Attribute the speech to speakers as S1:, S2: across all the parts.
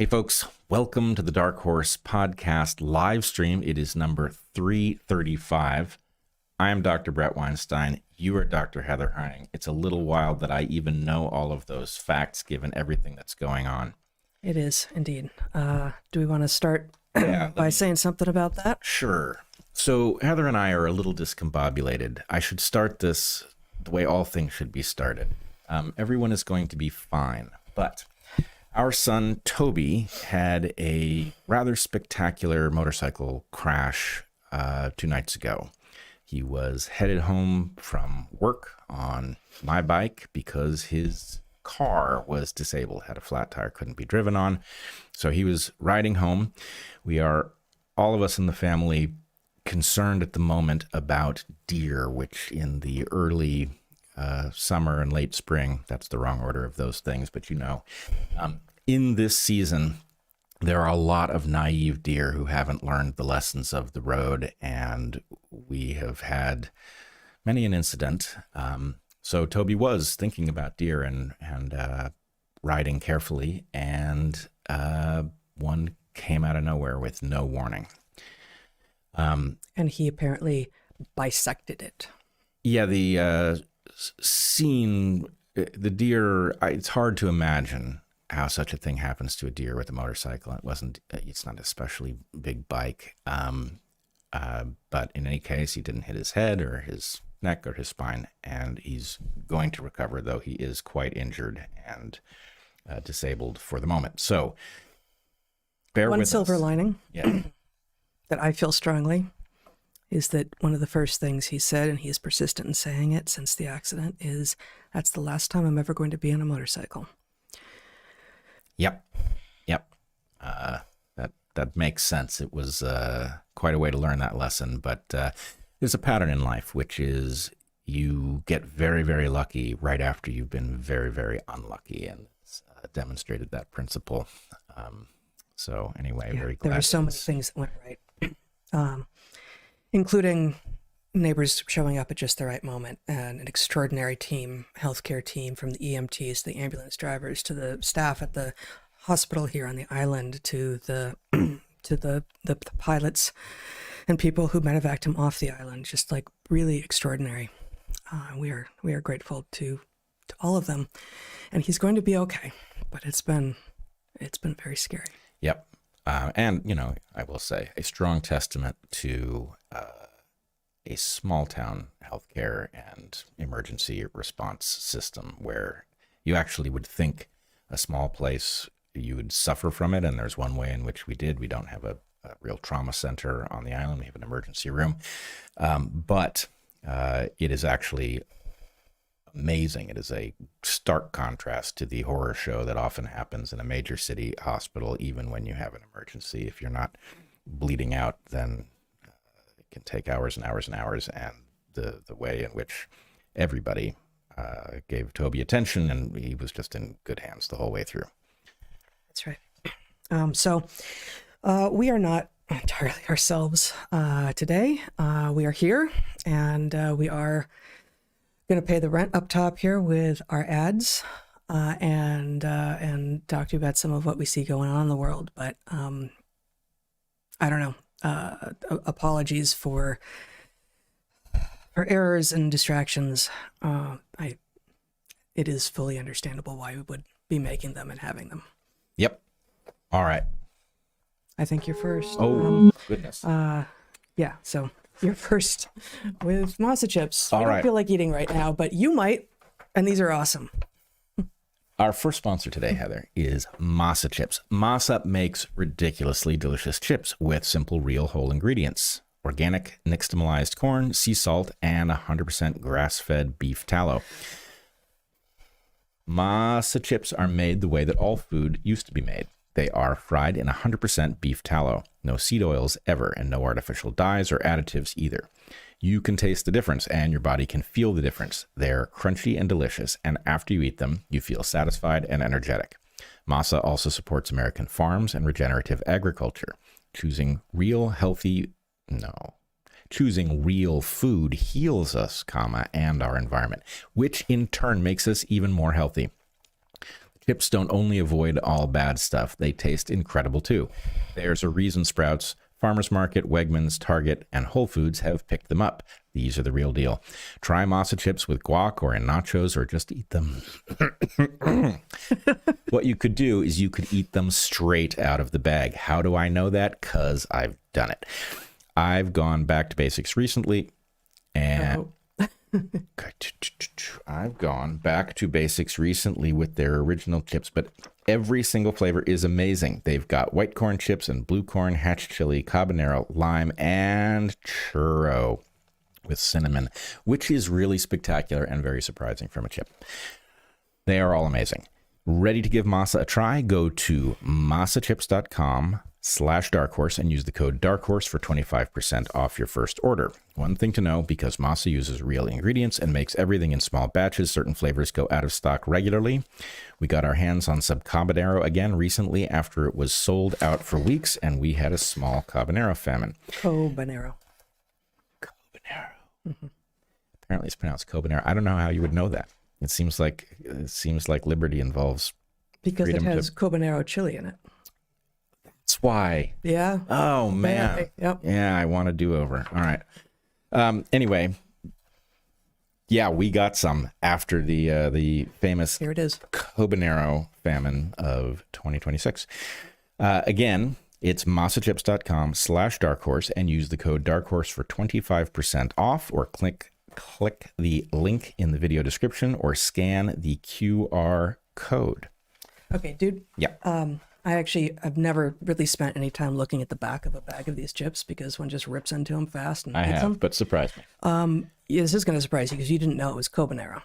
S1: Hey folks, welcome to the Dark Horse Podcast live stream. It is number 335. I am Dr. Bret Weinstein. You are Dr. Heather Heining. It's a little wild that I even know all of those facts given everything that's going on.
S2: It is indeed. Do we want to start by saying something about that?
S1: Sure. So Heather and I are a little discombobulated. I should start this the way all things should be started. Everyone is going to be fine, but our son, Toby, had a rather spectacular motorcycle crash 2 nights ago. He was headed home from work on my bike because his car was disabled, had a flat tire, couldn't be driven on. So he was riding home. We are, all of us in the family, concerned at the moment about deer, which in the early summer and late spring, that's the wrong order of those things, but you know, in this season, there are a lot of naive deer who haven't learned the lessons of the road, and we have had many an incident. So Toby was thinking about deer and riding carefully, and one came out of nowhere with no warning.
S2: And he apparently bisected it. Yeah,
S1: the scene, the deer, it's hard to imagine how such a thing happens to a deer with a motorcycle. It's not an especially big bike. But in any case, he didn't hit his head or his neck or his spine, and he's going to recover, though he is quite injured and disabled for the moment. So bear with us.
S2: One silver lining that I feel strongly is that one of the first things he said, and he is persistent in saying it since the accident, is, "That's the last time I'm ever going to be on a motorcycle."
S1: Yep. That makes sense. It was quite a way to learn that lesson, but there's a pattern in life, which is you get very, very lucky right after you've been very, very unlucky, and it's demonstrated that principle. So anyway, very glad.
S2: There were so many things that went right, including neighbors showing up at just the right moment, and an extraordinary team, healthcare team, from the EMTs, the ambulance drivers, to the staff at the hospital here on the island, to the pilots and people who medevaced him off the island. Just like really extraordinary. We are grateful to all of them, and he's going to be okay. But it's been very scary.
S1: Yep, and you know, I will say a strong testament to a small town healthcare and emergency response system, where you actually would think a small place you would suffer from it. And there's one way in which we did. We don't have a real trauma center on the island. We have an emergency room. But it is actually amazing. It is a stark contrast to the horror show that often happens in a major city hospital, even when you have an emergency. If you're not bleeding out, then it can take hours and hours and hours. And the way in which everybody gave Toby attention, and he was just in good hands the whole way through.
S2: That's right. So we are not entirely ourselves today. We are here, and we are going to pay the rent up top here with our ads, and talk to you about some of what we see going on in the world. But I don't know. Apologies for errors and distractions. It is fully understandable why we would be making them and having them.
S1: Yep. All right.
S2: I think you're first.
S1: Oh, goodness.
S2: Yeah, so you're first with Masa chips.
S1: All
S2: I don't feel like eating right now, but you might, and these are awesome.
S1: Our first sponsor today, Heather, is Masa chips. Masa makes ridiculously delicious chips with simple, real, whole ingredients. Organic nixtamalized corn, sea salt, and 100% grass-fed beef tallow. Masa chips are made the way that all food used to be made. They are fried in 100% beef tallow. No seed oils ever, and no artificial dyes or additives either. You can taste the difference, and your body can feel the difference. They're crunchy and delicious, and after you eat them, you feel satisfied and energetic. Masa also supports American farms and regenerative agriculture. Choosing real food heals us, and our environment, which in turn makes us even more healthy. Chips don't only avoid all bad stuff, they taste incredible too. There's a reason Sprouts, Farmers Market, Wegmans, Target, and Whole Foods have picked them up. These are the real deal. Try Masa chips with guac or in nachos, or just eat them. What you could do is you could eat them straight out of the bag. How do I know that? Because I've done it. I've gone back to basics recently, and I've gone back to basics recently with their original chips, but every single flavor is amazing. They've got white corn chips and blue corn, hatch chili, habanero, lime, and churro with cinnamon, which is really spectacular and very surprising from a chip. They are all amazing. Ready to give Masa a try? Go to masachips.com/darkhorse and use the code darkhorse for 25% off your first order. One thing to know, because Masa uses real ingredients and makes everything in small batches, certain flavors go out of stock regularly. We got our hands on some habanero again recently after it was sold out for weeks, and we had a small habanero famine.
S2: Habanero.
S1: Mm-hmm. Apparently it's pronounced habanero. I don't know how you would know that. It seems like liberty involves
S2: because it has habanero chili in it.
S1: That's why.
S2: Yeah.
S1: Oh man.
S2: Yep.
S1: Yeah, I want a do-over. All right. Anyway, yeah, we got some after the famous
S2: Here it is.
S1: habanero famine of 2026. Again, it's masachips.com/darkhorse and use the code darkhorse for 25% off, or click the link in the video description or scan the QR code.
S2: Okay, dude.
S1: Yeah.
S2: I've never really spent any time looking at the back of a bag of these chips because one just rips into them fast and
S1: I
S2: eats
S1: have,
S2: them.
S1: but surprise me.
S2: Yeah, this is going to surprise you because you didn't know it was habanero.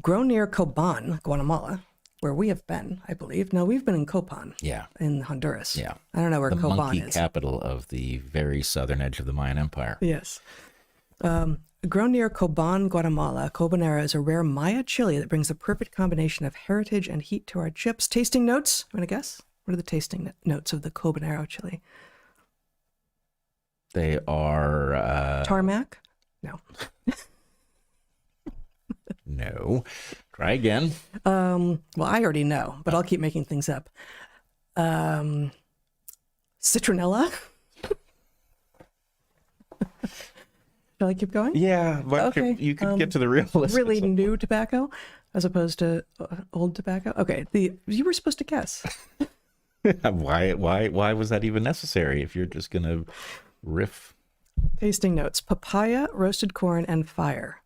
S2: Grown near Copan, Guatemala, where we have been, I believe. No, we've been in Copan.
S1: Yeah.
S2: In Honduras.
S1: Yeah.
S2: I don't know where
S1: the
S2: Copan
S1: monkey
S2: is.
S1: capital of the very southern edge of the Mayan Empire.
S2: Yes. Grown near Copan, Guatemala, habanero is a rare Maya chili that brings the perfect combination of heritage and heat to our chips. Tasting notes? I'm going to guess. What are the tasting notes of the habanero chili?
S1: They are...
S2: Tarmac? No.
S1: No. Try again.
S2: Well, I already know, but I'll keep making things up. Citronella? Shall I keep going?
S1: Yeah, but
S2: Okay.
S1: you could get to the real list.
S2: Really new tobacco as opposed to old tobacco? Okay, you were supposed to guess.
S1: Why was that even necessary if you're just going to riff?
S2: Tasting notes: papaya, roasted corn, and fire.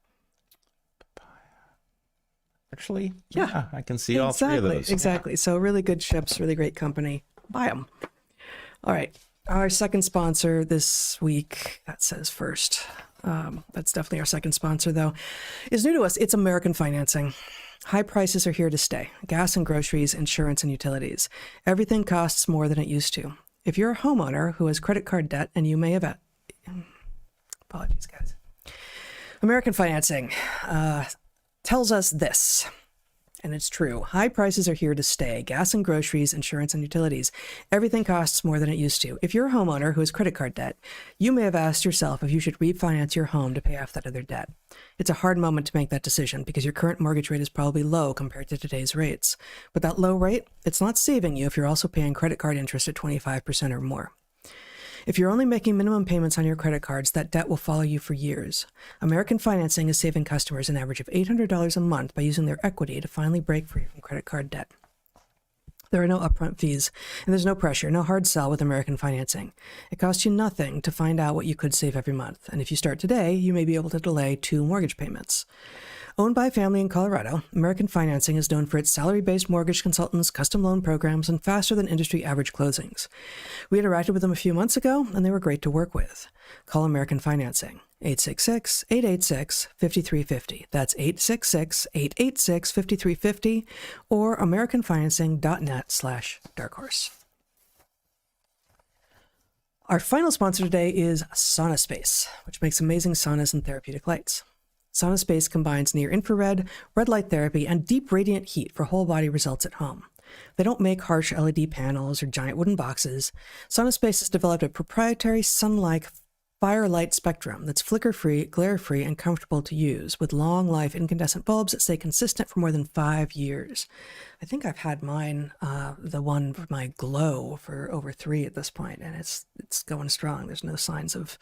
S1: Actually,
S2: Yeah,
S1: I can see all three of those.
S2: Exactly. So really good chips, really great company. Buy them. All right. Our second sponsor this week, that says first. That's definitely our second sponsor, though, is new to us. It's American Financing. High prices are here to stay. Gas and groceries, insurance and utilities. Everything costs more than it used to. If you're a homeowner who has credit card debt, and you may have apologies, guys. American Financing tells us this, and it's true. High prices are here to stay. Gas and groceries, insurance and utilities. Everything costs more than it used to. If you're a homeowner who has credit card debt, you may have asked yourself if you should refinance your home to pay off that other debt. It's a hard moment to make that decision because your current mortgage rate is probably low compared to today's rates. But that low rate, it's not saving you if you're also paying credit card interest at 25% or more. If you're only making minimum payments on your credit cards, that debt will follow you for years. American Financing is saving customers an average of $800 a month by using their equity to finally break free from credit card debt. There are no upfront fees, and there's no pressure, no hard sell with American Financing. It costs you nothing to find out what you could save every month, and if you start today, you may be able to delay 2 mortgage payments. Owned by a family in Colorado, American Financing is known for its salary-based mortgage consultants, custom loan programs, and faster-than-industry average closings. We interacted with them a few months ago, and they were great to work with. Call American Financing, 866-886-5350. That's 866-886-5350, or americanfinancing.net/darkhorse. Our final sponsor today is SaunaSpace, which makes amazing saunas and therapeutic lights. SaunaSpace combines near-infrared, red light therapy, and deep radiant heat for whole-body results at home. They don't make harsh LED panels or giant wooden boxes. SaunaSpace has developed a proprietary sun-like firelight spectrum that's flicker-free, glare-free, and comfortable to use, with long-life incandescent bulbs that stay consistent for more than 5 years. I think I've had mine, the one for my glow, for over 3 at this point, and it's going strong. There's no signs of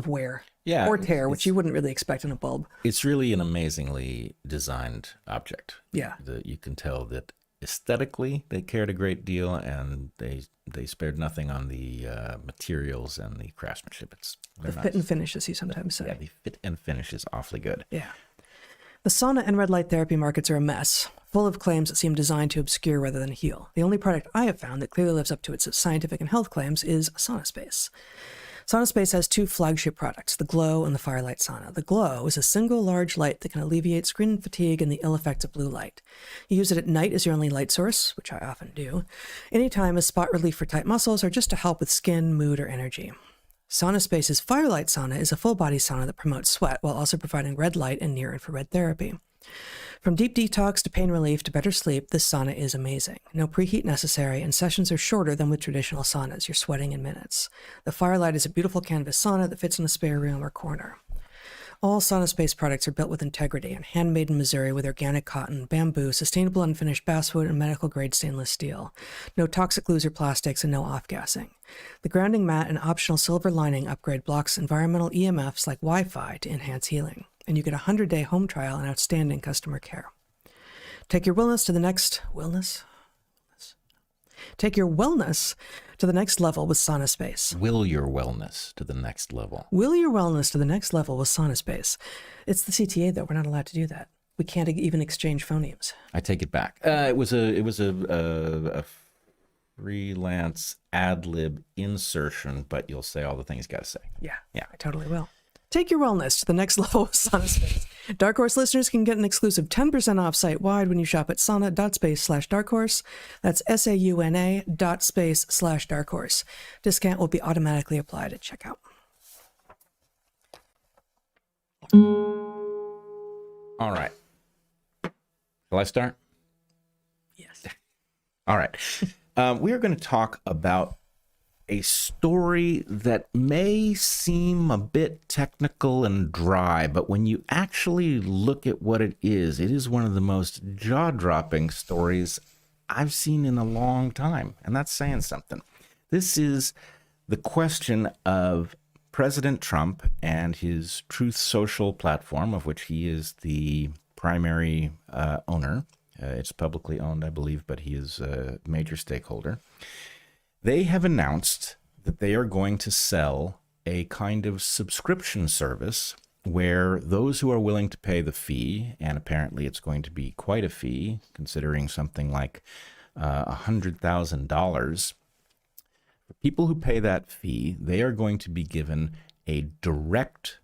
S2: wear or tear, which you wouldn't really expect in a bulb.
S1: It's really an amazingly designed object.
S2: Yeah.
S1: You can tell that aesthetically they cared a great deal, and they spared nothing on the materials and the craftsmanship.
S2: The fit and finish, as you sometimes say.
S1: Yeah, the fit and finish is awfully good.
S2: Yeah. The sauna and red light therapy markets are a mess, full of claims that seem designed to obscure rather than heal. The only product I have found that clearly lives up to its scientific and health claims is SaunaSpace. SaunaSpace has 2 flagship products, the Glow and the Firelight Sauna. The Glow is a single large light that can alleviate screen fatigue and the ill effects of blue light. You use it at night as your only light source, which I often do, anytime as spot relief for tight muscles or just to help with skin, mood, or energy. SaunaSpace's Firelight Sauna is a full-body sauna that promotes sweat while also providing red light and near-infrared therapy. From deep detox to pain relief to better sleep, this sauna is amazing. No preheat necessary, and sessions are shorter than with traditional saunas. You're sweating in minutes. The Firelight is a beautiful canvas sauna that fits in a spare room or corner. All SaunaSpace products are built with integrity and handmade in Missouri with organic cotton, bamboo, sustainable unfinished basswood, and medical-grade stainless steel. No toxic glues or plastics, and no off-gassing. The grounding mat and optional silver lining upgrade blocks environmental EMFs like Wi-Fi to enhance healing. And you get a 100-day home trial and outstanding customer care. Take your wellness to the next Take your wellness to the next level with SaunaSpace.
S1: Will your wellness to the next level.
S2: Will your wellness to the next level with SaunaSpace. It's the CTA, though. We're not allowed to do that. We can't even exchange phonemes.
S1: I take it back. It was a freelance ad lib insertion, but you'll say all the things you got to say.
S2: Yeah, I totally will. Take your wellness to the next level with SaunaSpace. Dark Horse listeners can get an exclusive 10% off site-wide when you shop at sauna.space/darkhorse. That's sauna.space/darkhorse. Discount will be automatically applied at checkout.
S1: All right. Shall I start?
S2: Yes.
S1: All right. We are going to talk about a story that may seem a bit technical and dry, but when you actually look at what it is one of the most jaw-dropping stories I've seen in a long time, and that's saying something. This is the question of President Trump and his Truth Social platform, of which he is the primary owner. It's publicly owned, I believe, but he is a major stakeholder. They have announced that they are going to sell a kind of subscription service where those who are willing to pay the fee, and apparently it's going to be quite a fee, considering something like $100,000, for people who pay that fee, they are going to be given a direct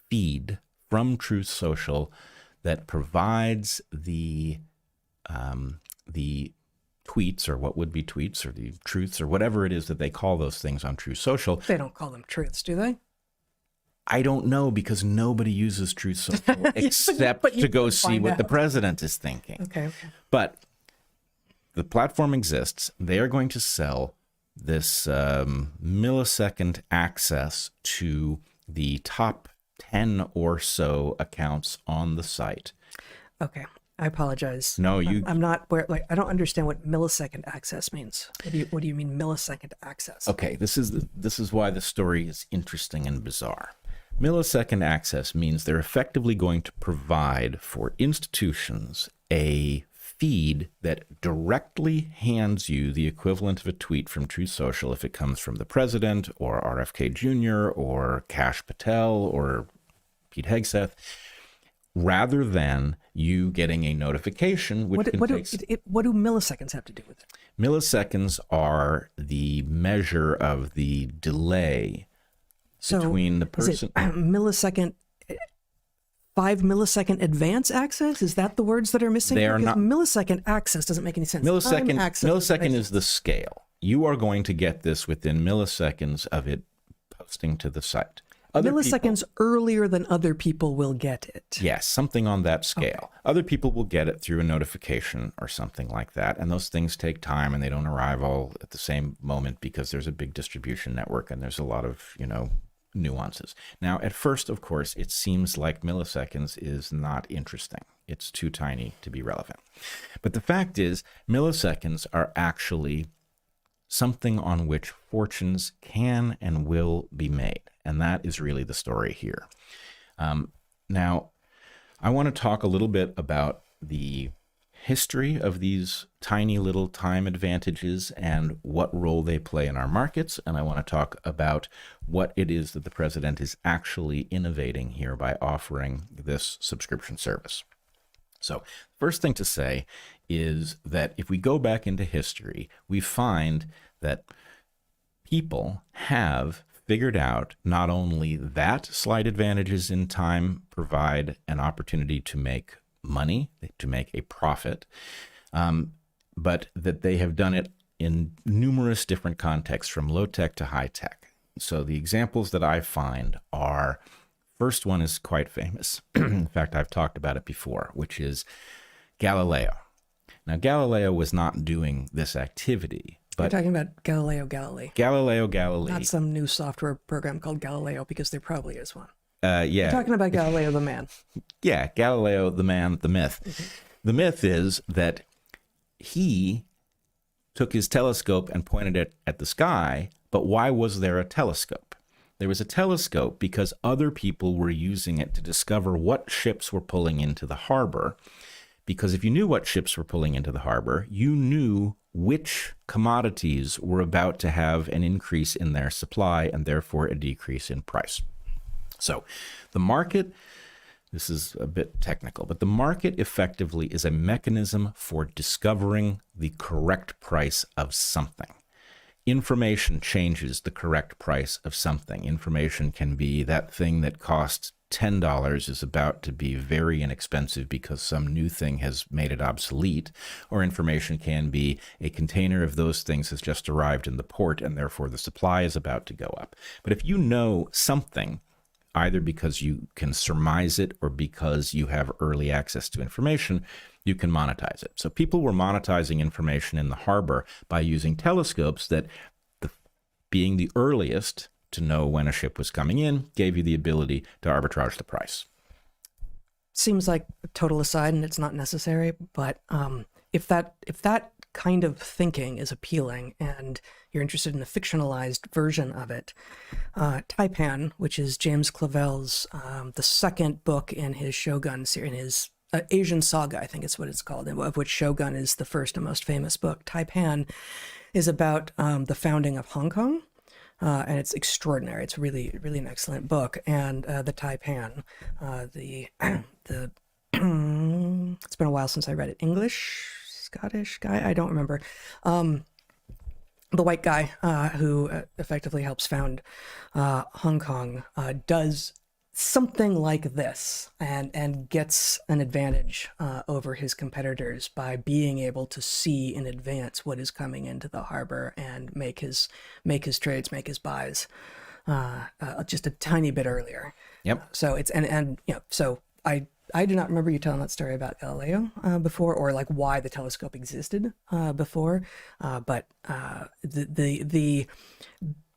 S1: feed from Truth Social that provides the tweets, or what would be tweets, or the truths, or whatever it is that they call those things on Truth Social.
S2: They don't call them truths, do they?
S1: I don't know, because nobody uses Truth Social except to go see what the president is thinking.
S2: Okay.
S1: But the platform exists. They are going to sell this millisecond access to the top 10 or so accounts on the site.
S2: Okay. I apologize.
S1: No,
S2: I'm not where, like, I don't understand what millisecond access means. What do you mean millisecond access?
S1: Okay, this is why the story is interesting and bizarre. Millisecond access means they're effectively going to provide for institutions a feed that directly hands you the equivalent of a tweet from Truth Social if it comes from the president or RFK Jr. or Kash Patel or Pete Hegseth, rather than you getting a notification, which what do
S2: milliseconds have to do with it?
S1: Milliseconds are the measure of the delay between the person.
S2: Is it millisecond, 5 millisecond advance access? Is that the words that are missing?
S1: They are not.
S2: Millisecond access doesn't make any sense.
S1: Millisecond is the scale. You are going to get this within milliseconds of it posting to the site.
S2: Milliseconds earlier than other people will get it.
S1: Yes, something on that scale.
S2: Okay.
S1: Other people will get it through a notification or something like that. And those things take time, and they don't arrive all at the same moment because there's a big distribution network and there's a lot of, nuances. Now, at first, of course, it seems like milliseconds is not interesting. It's too tiny to be relevant. But the fact is, milliseconds are actually something on which fortunes can and will be made. And that is really the story here. Now, I want to talk a little bit about the history of these tiny little time advantages and what role they play in our markets. And I want to talk about what it is that the president is actually innovating here by offering this subscription service. So, first thing to say is that if we go back into history, we find that people have figured out not only that slight advantages in time provide an opportunity to make money, to make a profit, but that they have done it in numerous different contexts, from low tech to high tech. So the examples that I find are, first one is quite famous. In fact, I've talked about it before, which is Galileo. Now, Galileo was not doing this activity,
S2: We're
S1: but
S2: talking about Galileo Galilei,
S1: Galileo Galilei.
S2: not some new software program called Galileo, because there probably is one.
S1: Yeah.
S2: We're talking about Galileo the man.
S1: Yeah, Galileo, the man, the myth. The myth is that he took his telescope and pointed it at the sky, but why was there a telescope? There was a telescope because other people were using it to discover what ships were pulling into the harbor. Because if you knew what ships were pulling into the harbor, you knew which commodities were about to have an increase in their supply and therefore a decrease in price. So the market, this is a bit technical, but the market effectively is a mechanism for discovering the correct price of something. Information changes the correct price of something. Information can be that thing that costs $10 is about to be very inexpensive because some new thing has made it obsolete, or information can be a container of those things has just arrived in the port and therefore the supply is about to go up. But if you know something, either because you can surmise it or because you have early access to information, you can monetize it. So people were monetizing information in the harbor by using telescopes that, being the earliest to know when a ship was coming in, gave you the ability to arbitrage the price.
S2: Seems like a total aside, and it's not necessary, but if that kind of thinking is appealing and you're interested in a fictionalized version of it, Taipan, which is James Clavell's the second book in his Shogun series, in his Asian Saga, I think it's what it's called, of which Shogun is the first and most famous book. Taipan is about the founding of Hong Kong. And it's extraordinary. It's really an excellent book. And the Taipan, it's been a while since I read it. English, Scottish guy, I don't remember. The white guy who effectively helps found Hong Kong does something like this and gets an advantage over his competitors by being able to see in advance what is coming into the harbor and make his trades, make his buys just a tiny bit earlier.
S1: Yep.
S2: So it's and you know, so I do not remember you telling that story about Galileo before, or like why the telescope existed before, but the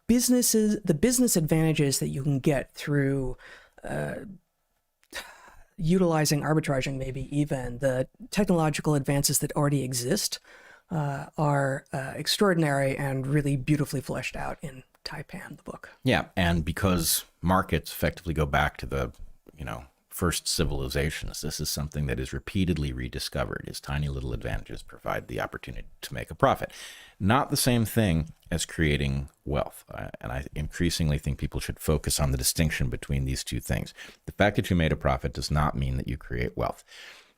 S2: business advantages that you can get through utilizing arbitraging, maybe even the technological advances that already exist, are extraordinary and really beautifully fleshed out in Taipan, the book.
S1: Yeah, and because markets effectively go back to the, first civilizations, this is something that is repeatedly rediscovered. Is tiny little advantages provide the opportunity to make a profit. Not the same thing as creating wealth. And I increasingly think people should focus on the distinction between these two things. The fact that you made a profit does not mean that you create wealth.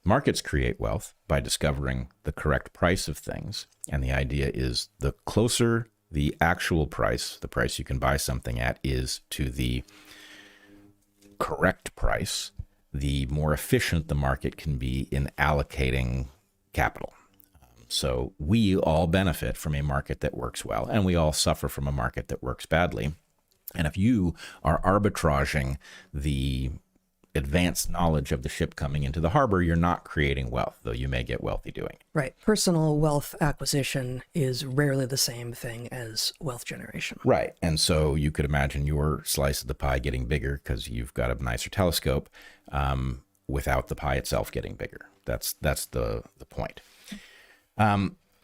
S1: Markets create wealth by discovering the correct price of things. And the idea is the closer the actual price, the price you can buy something at, is to the correct price, the more efficient the market can be in allocating capital. So we all benefit from a market that works well, and we all suffer from a market that works badly. And if you are arbitraging the advanced knowledge of the ship coming into the harbor, you're not creating wealth, though you may get wealthy doing it.
S2: Right. Personal wealth acquisition is rarely the same thing as wealth generation.
S1: Right. And so you could imagine your slice of the pie getting bigger because you've got a nicer telescope, without the pie itself getting bigger. That's the point.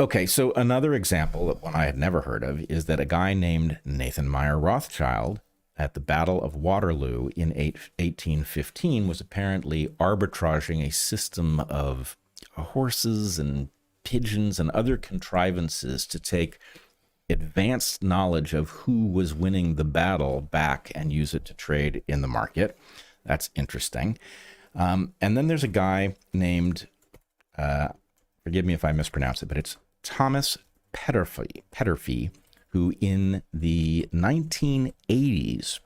S1: Okay, so another example, one I had never heard of, is that a guy named Nathan Meyer Rothschild at the Battle of Waterloo in 1815 was apparently arbitraging a system of horses and pigeons and other contrivances to take advanced knowledge of who was winning the battle back and use it to trade in the market. That's interesting. And then there's a guy named, forgive me if I mispronounce it, but it's Thomas Petterfee, who in the 1980s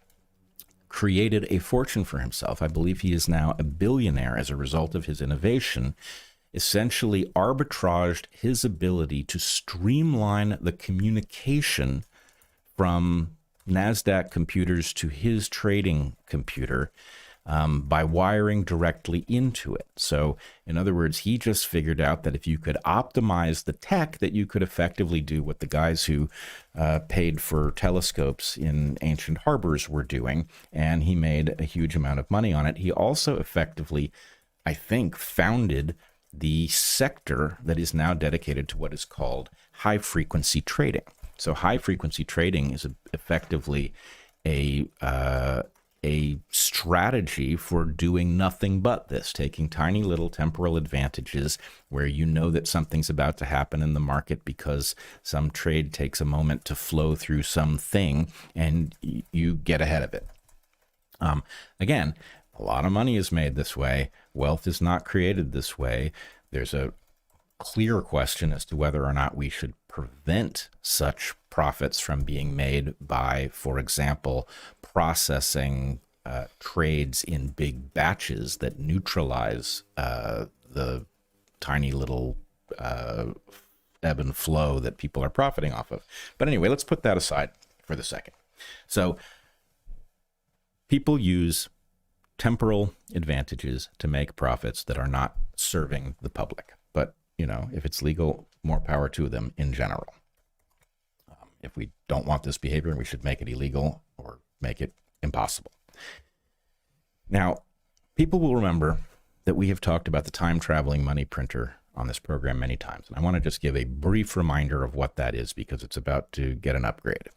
S1: created a fortune for himself. I believe he is now a billionaire as a result of his innovation, essentially arbitraged his ability to streamline the communication from NASDAQ computers to his trading computer, by wiring directly into it. So in other words, he just figured out that if you could optimize the tech, that you could effectively do what the guys who paid for telescopes in ancient harbors were doing. And he made a huge amount of money on it. He also effectively, I think, founded the sector that is now dedicated to what is called high frequency trading. So high frequency trading is effectively a strategy for doing nothing but this, taking tiny little temporal advantages where you know that something's about to happen in the market because some trade takes a moment to flow through something and you get ahead of it. Again, a lot of money is made this way. Wealth is not created this way. There's a clear question as to whether or not we should prevent such profits from being made by, for example, processing trades in big batches that neutralize the tiny little ebb and flow that people are profiting off of. But anyway, let's put that aside for the second. So people use temporal advantages to make profits that are not serving the public. But, you know, if it's legal, more power to them in general. If we don't want this behavior, we should make it illegal or make it impossible. Now, people will remember that we have talked about the time-traveling money printer on this program many times. And I want to just give a brief reminder of what that is because it's about to get an upgrade.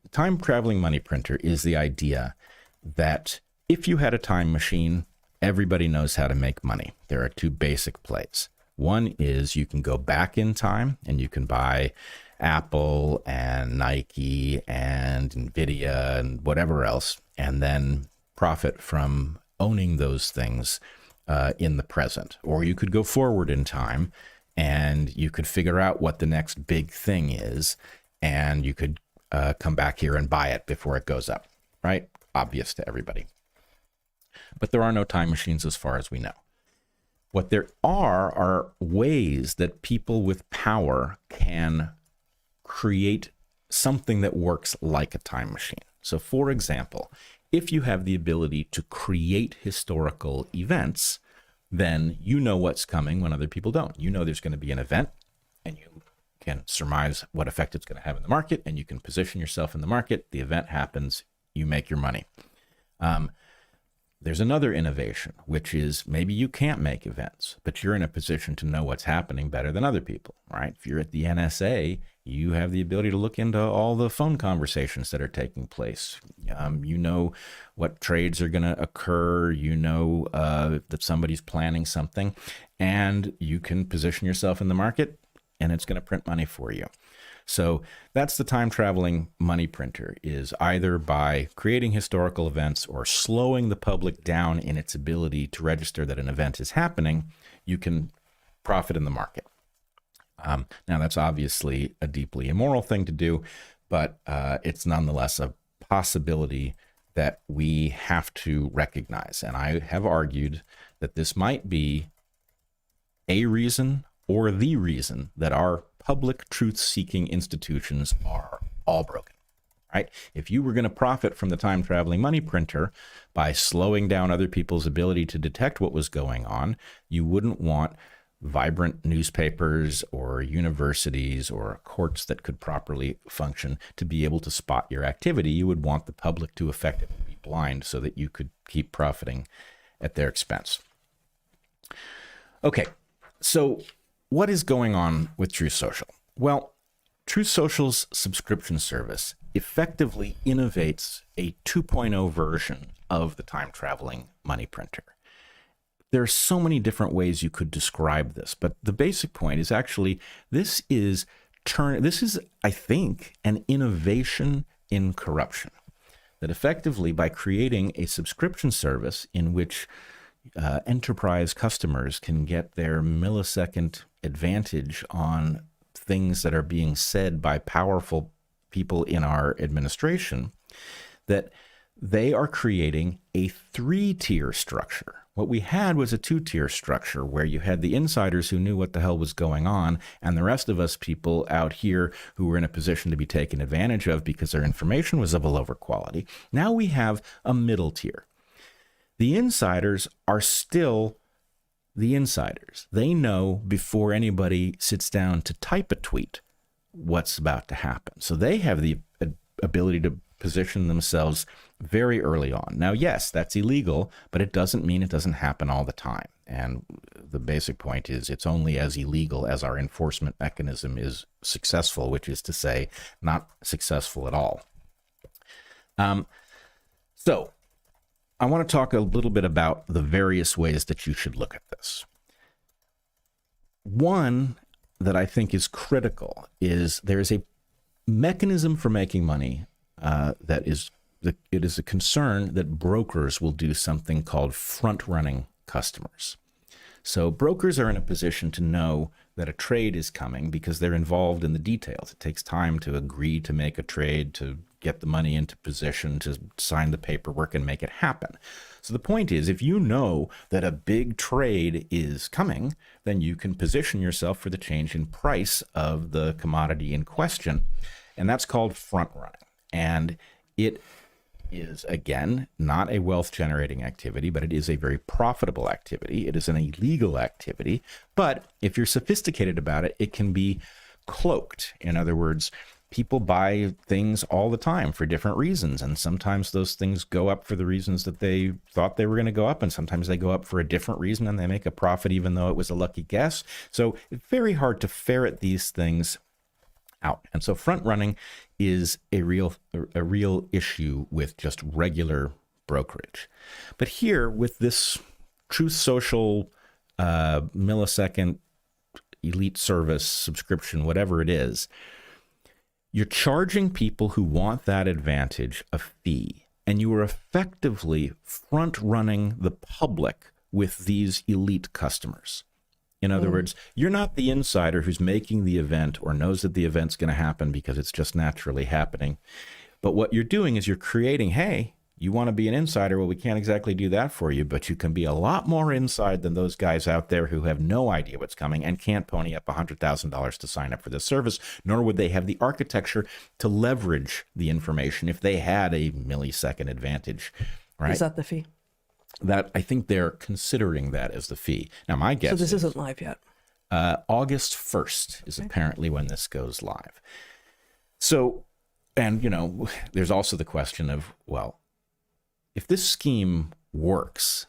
S1: The time-traveling money printer is the idea that if you had a time machine, everybody knows how to make money. There are two basic plays. One is you can go back in time and you can buy Apple and Nike and Nvidia and whatever else, and then profit from owning those things in the present. Or you could go forward in time and you could figure out what the next big thing is, and you could come back here and buy it before it goes up, right? Obvious to everybody. But there are no time machines as far as we know. What there are ways that people with power can create something that works like a time machine. So for example, if you have the ability to create historical events, then you know what's coming when other people don't. You know there's going to be an event and you can surmise what effect it's going to have in the market, and you can position yourself in the market. The event happens, you make your money. There's another innovation, which is maybe you can't make events, but you're in a position to know what's happening better than other people, right? If you're at the NSA, you have the ability to look into all the phone conversations that are taking place. You know what trades are going to occur. You know that somebody's planning something, and you can position yourself in the market, and it's going to print money for you. So that's the time-traveling money printer, is either by creating historical events or slowing the public down in its ability to register that an event is happening, you can profit in the market. Now, that's obviously a deeply immoral thing to do, but it's nonetheless a possibility that we have to recognize. And I have argued that this might be a reason or the reason that our public truth-seeking institutions are all broken. right? If you were going to profit from the time-traveling money printer by slowing down other people's ability to detect what was going on, you wouldn't want vibrant newspapers or universities or courts that could properly function to be able to spot your activity. You would want the public to effectively be blind so that you could keep profiting at their expense. Okay, so what is going on with Truth Social? Well, Truth Social's subscription service effectively innovates a 2.0 version of the time-traveling money printer. There are so many different ways you could describe this, but the basic point is actually this is, I think, an innovation in corruption. That effectively, by creating a subscription service in which enterprise customers can get their millisecond advantage on things that are being said by powerful people in our administration, that they are creating a 3-tier structure. What we had was a 2-tier structure where you had the insiders who knew what the hell was going on, and the rest of us people out here who were in a position to be taken advantage of because their information was of a lower quality. Now we have a middle tier. The insiders are still the insiders. They know before anybody sits down to type a tweet what's about to happen. So they have the ability to position themselves very early on. Now, yes, that's illegal, but it doesn't mean it doesn't happen all the time. And the basic point is it's only as illegal as our enforcement mechanism is successful, which is to say, not successful at all. So I want to talk a little bit about the various ways that you should look at this. One that I think is critical is there's a mechanism for making money it is a concern that brokers will do something called front-running customers. So brokers are in a position to know that a trade is coming because they're involved in the details. It takes time to agree to make a trade, to get the money into position, to sign the paperwork and make it happen. So the point is, if you know that a big trade is coming, then you can position yourself for the change in price of the commodity in question. And that's called front running. And it is, again, not a wealth-generating activity, but it is a very profitable activity. It is an illegal activity. But if you're sophisticated about it, it can be cloaked. In other words, people buy things all the time for different reasons. And sometimes those things go up for the reasons that they thought they were going to go up. And sometimes they go up for a different reason and they make a profit even though it was a lucky guess. So it's very hard to ferret these things out. And so front running is a real issue with just regular brokerage. But here with this Truth Social millisecond elite service subscription, whatever it is, you're charging people who want that advantage a fee, and you are effectively front running the public with these elite customers. In other words, you're not the insider who's making the event or knows that the event's going to happen because it's just naturally happening. But what you're doing is you're creating, hey, you want to be an insider? Well, we can't exactly do that for you, but you can be a lot more inside than those guys out there who have no idea what's coming and can't pony up $100,000 to sign up for this service, nor would they have the architecture to leverage the information if they had a millisecond advantage, right?
S2: Is that the fee?
S1: That I think they're considering that as the fee. Now, my guess
S2: So this isn't live yet.
S1: August 1st is apparently when this goes live. So, and, there's also the question of, well, if this scheme works,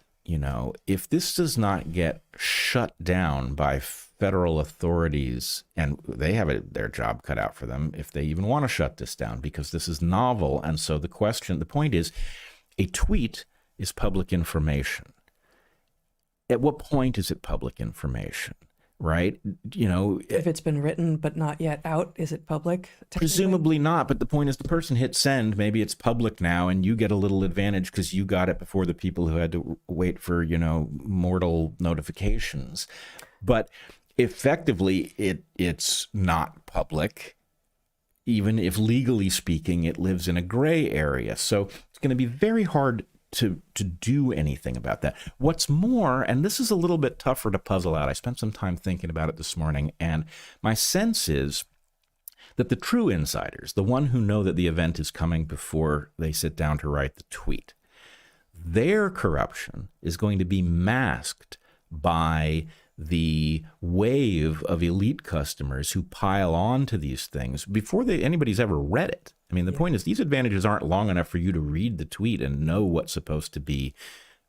S1: if this does not get shut down by federal authorities, and they have their job cut out for them if they even want to shut this down because this is novel. And so the point is, a tweet is public information. At what point is it public information, right?
S2: If it's been written but not yet out, is it public?
S1: Presumably not, but the point is the person hit send, maybe it's public now, and you get a little advantage because you got it before the people who had to wait for, mortal notifications. But effectively, it's not public, even if legally speaking, it lives in a gray area. So it's going to be very hard to do anything about that. What's more, and this is a little bit tougher to puzzle out, I spent some time thinking about it this morning, and my sense is that the true insiders, the one who know that the event is coming before they sit down to write the tweet, their corruption is going to be masked by the wave of elite customers who pile on to these things before anybody's ever read it. I mean, the point is, these advantages aren't long enough for you to read the tweet and know what's supposed to be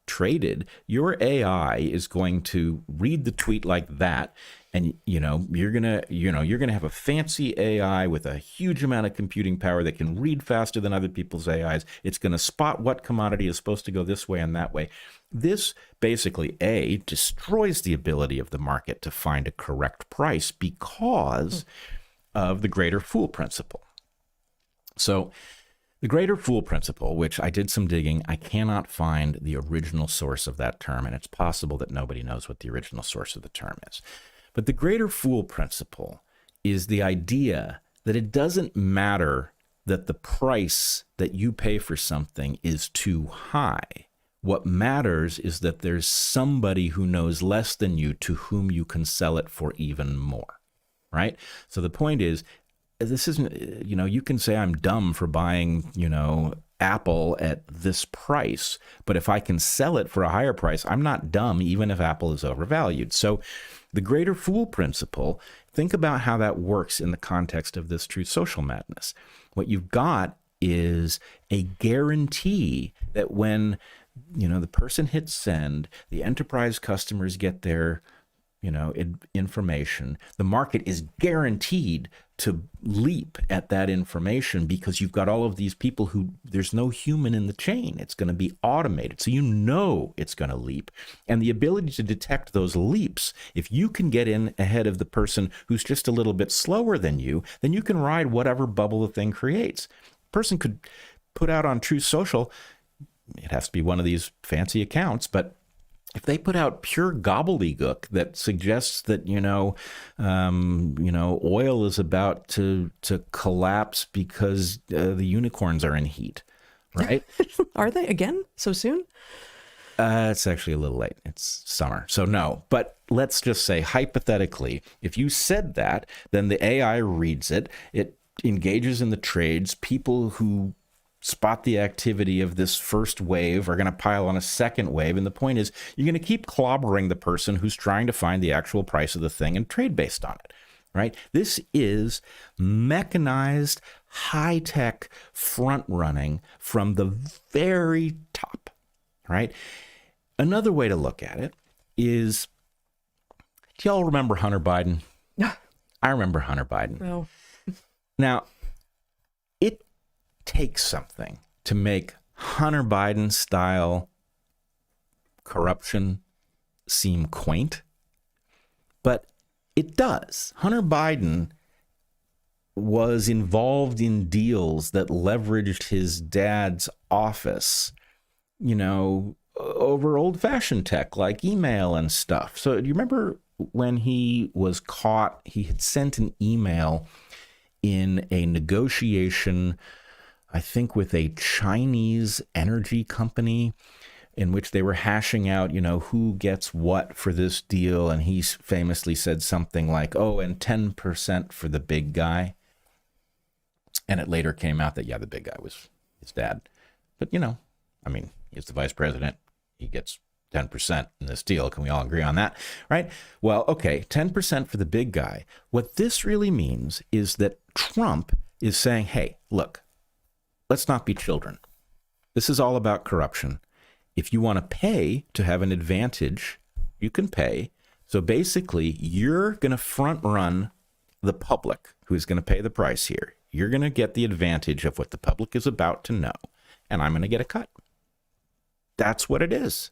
S1: traded. Your AI is going to read the tweet like that, and you're gonna have a fancy AI with a huge amount of computing power that can read faster than other people's AIs. It's going to spot what commodity is supposed to go this way and that way. This basically destroys the ability of the market to find a correct price because of the greater fool principle. So the greater fool principle, which I did some digging, I cannot find the original source of that term, and it's possible that nobody knows what the original source of the term is. But the greater fool principle is the idea that it doesn't matter that the price that you pay for something is too high. What matters is that there's somebody who knows less than you to whom you can sell it for even more, right? So the point is, this isn't, you can say I'm dumb for buying, Apple at this price, but if I can sell it for a higher price, I'm not dumb, even if Apple is overvalued. So the greater fool principle, think about how that works in the context of this Truth Social madness. What you've got is a guarantee that when, the person hits send, the enterprise customers get their, information, the market is guaranteed to leap at that information because you've got all of these people who there's no human in the chain. It's going to be automated. So it's going to leap. And the ability to detect those leaps, if you can get in ahead of the person who's just a little bit slower than you, then you can ride whatever bubble the thing creates. A person could put out on Truth Social, it has to be one of these fancy accounts, but if they put out pure gobbledygook that suggests that, oil is about to collapse because the unicorns are in heat, right?
S2: Are they again so soon?
S1: It's actually a little late. It's summer. So no, but let's just say hypothetically, if you said that, then the AI reads it, it engages in the trades. People who spot the activity of this first wave are going to pile on a second wave. And the point is, you're going to keep clobbering the person who's trying to find the actual price of the thing and trade based on it, right? This is mechanized, high-tech front running from the very top, right? Another way to look at it is, do y'all remember Hunter Biden?
S2: Yeah.
S1: I remember Hunter Biden.
S2: No.
S1: Now, it takes something to make Hunter Biden style corruption seem quaint, but it does. Hunter Biden was involved in deals that leveraged his dad's office, over old-fashioned tech like email and stuff. So do you remember when he was caught? He had sent an email in a negotiation, I think with a Chinese energy company, in which they were hashing out, who gets what for this deal. And he famously said something like, and 10% for the big guy. And it later came out that, the big guy was his dad. But, he's the vice president. He gets 10% in this deal. Can we all agree on that? Right? Well, okay, 10% for the big guy. What this really means is that Trump is saying, hey, look, let's not be children. This is all about corruption. If you want to pay to have an advantage, you can pay. So basically, you're going to front run the public who's going to pay the price here. You're going to get the advantage of what the public is about to know, and I'm going to get a cut. That's what it is,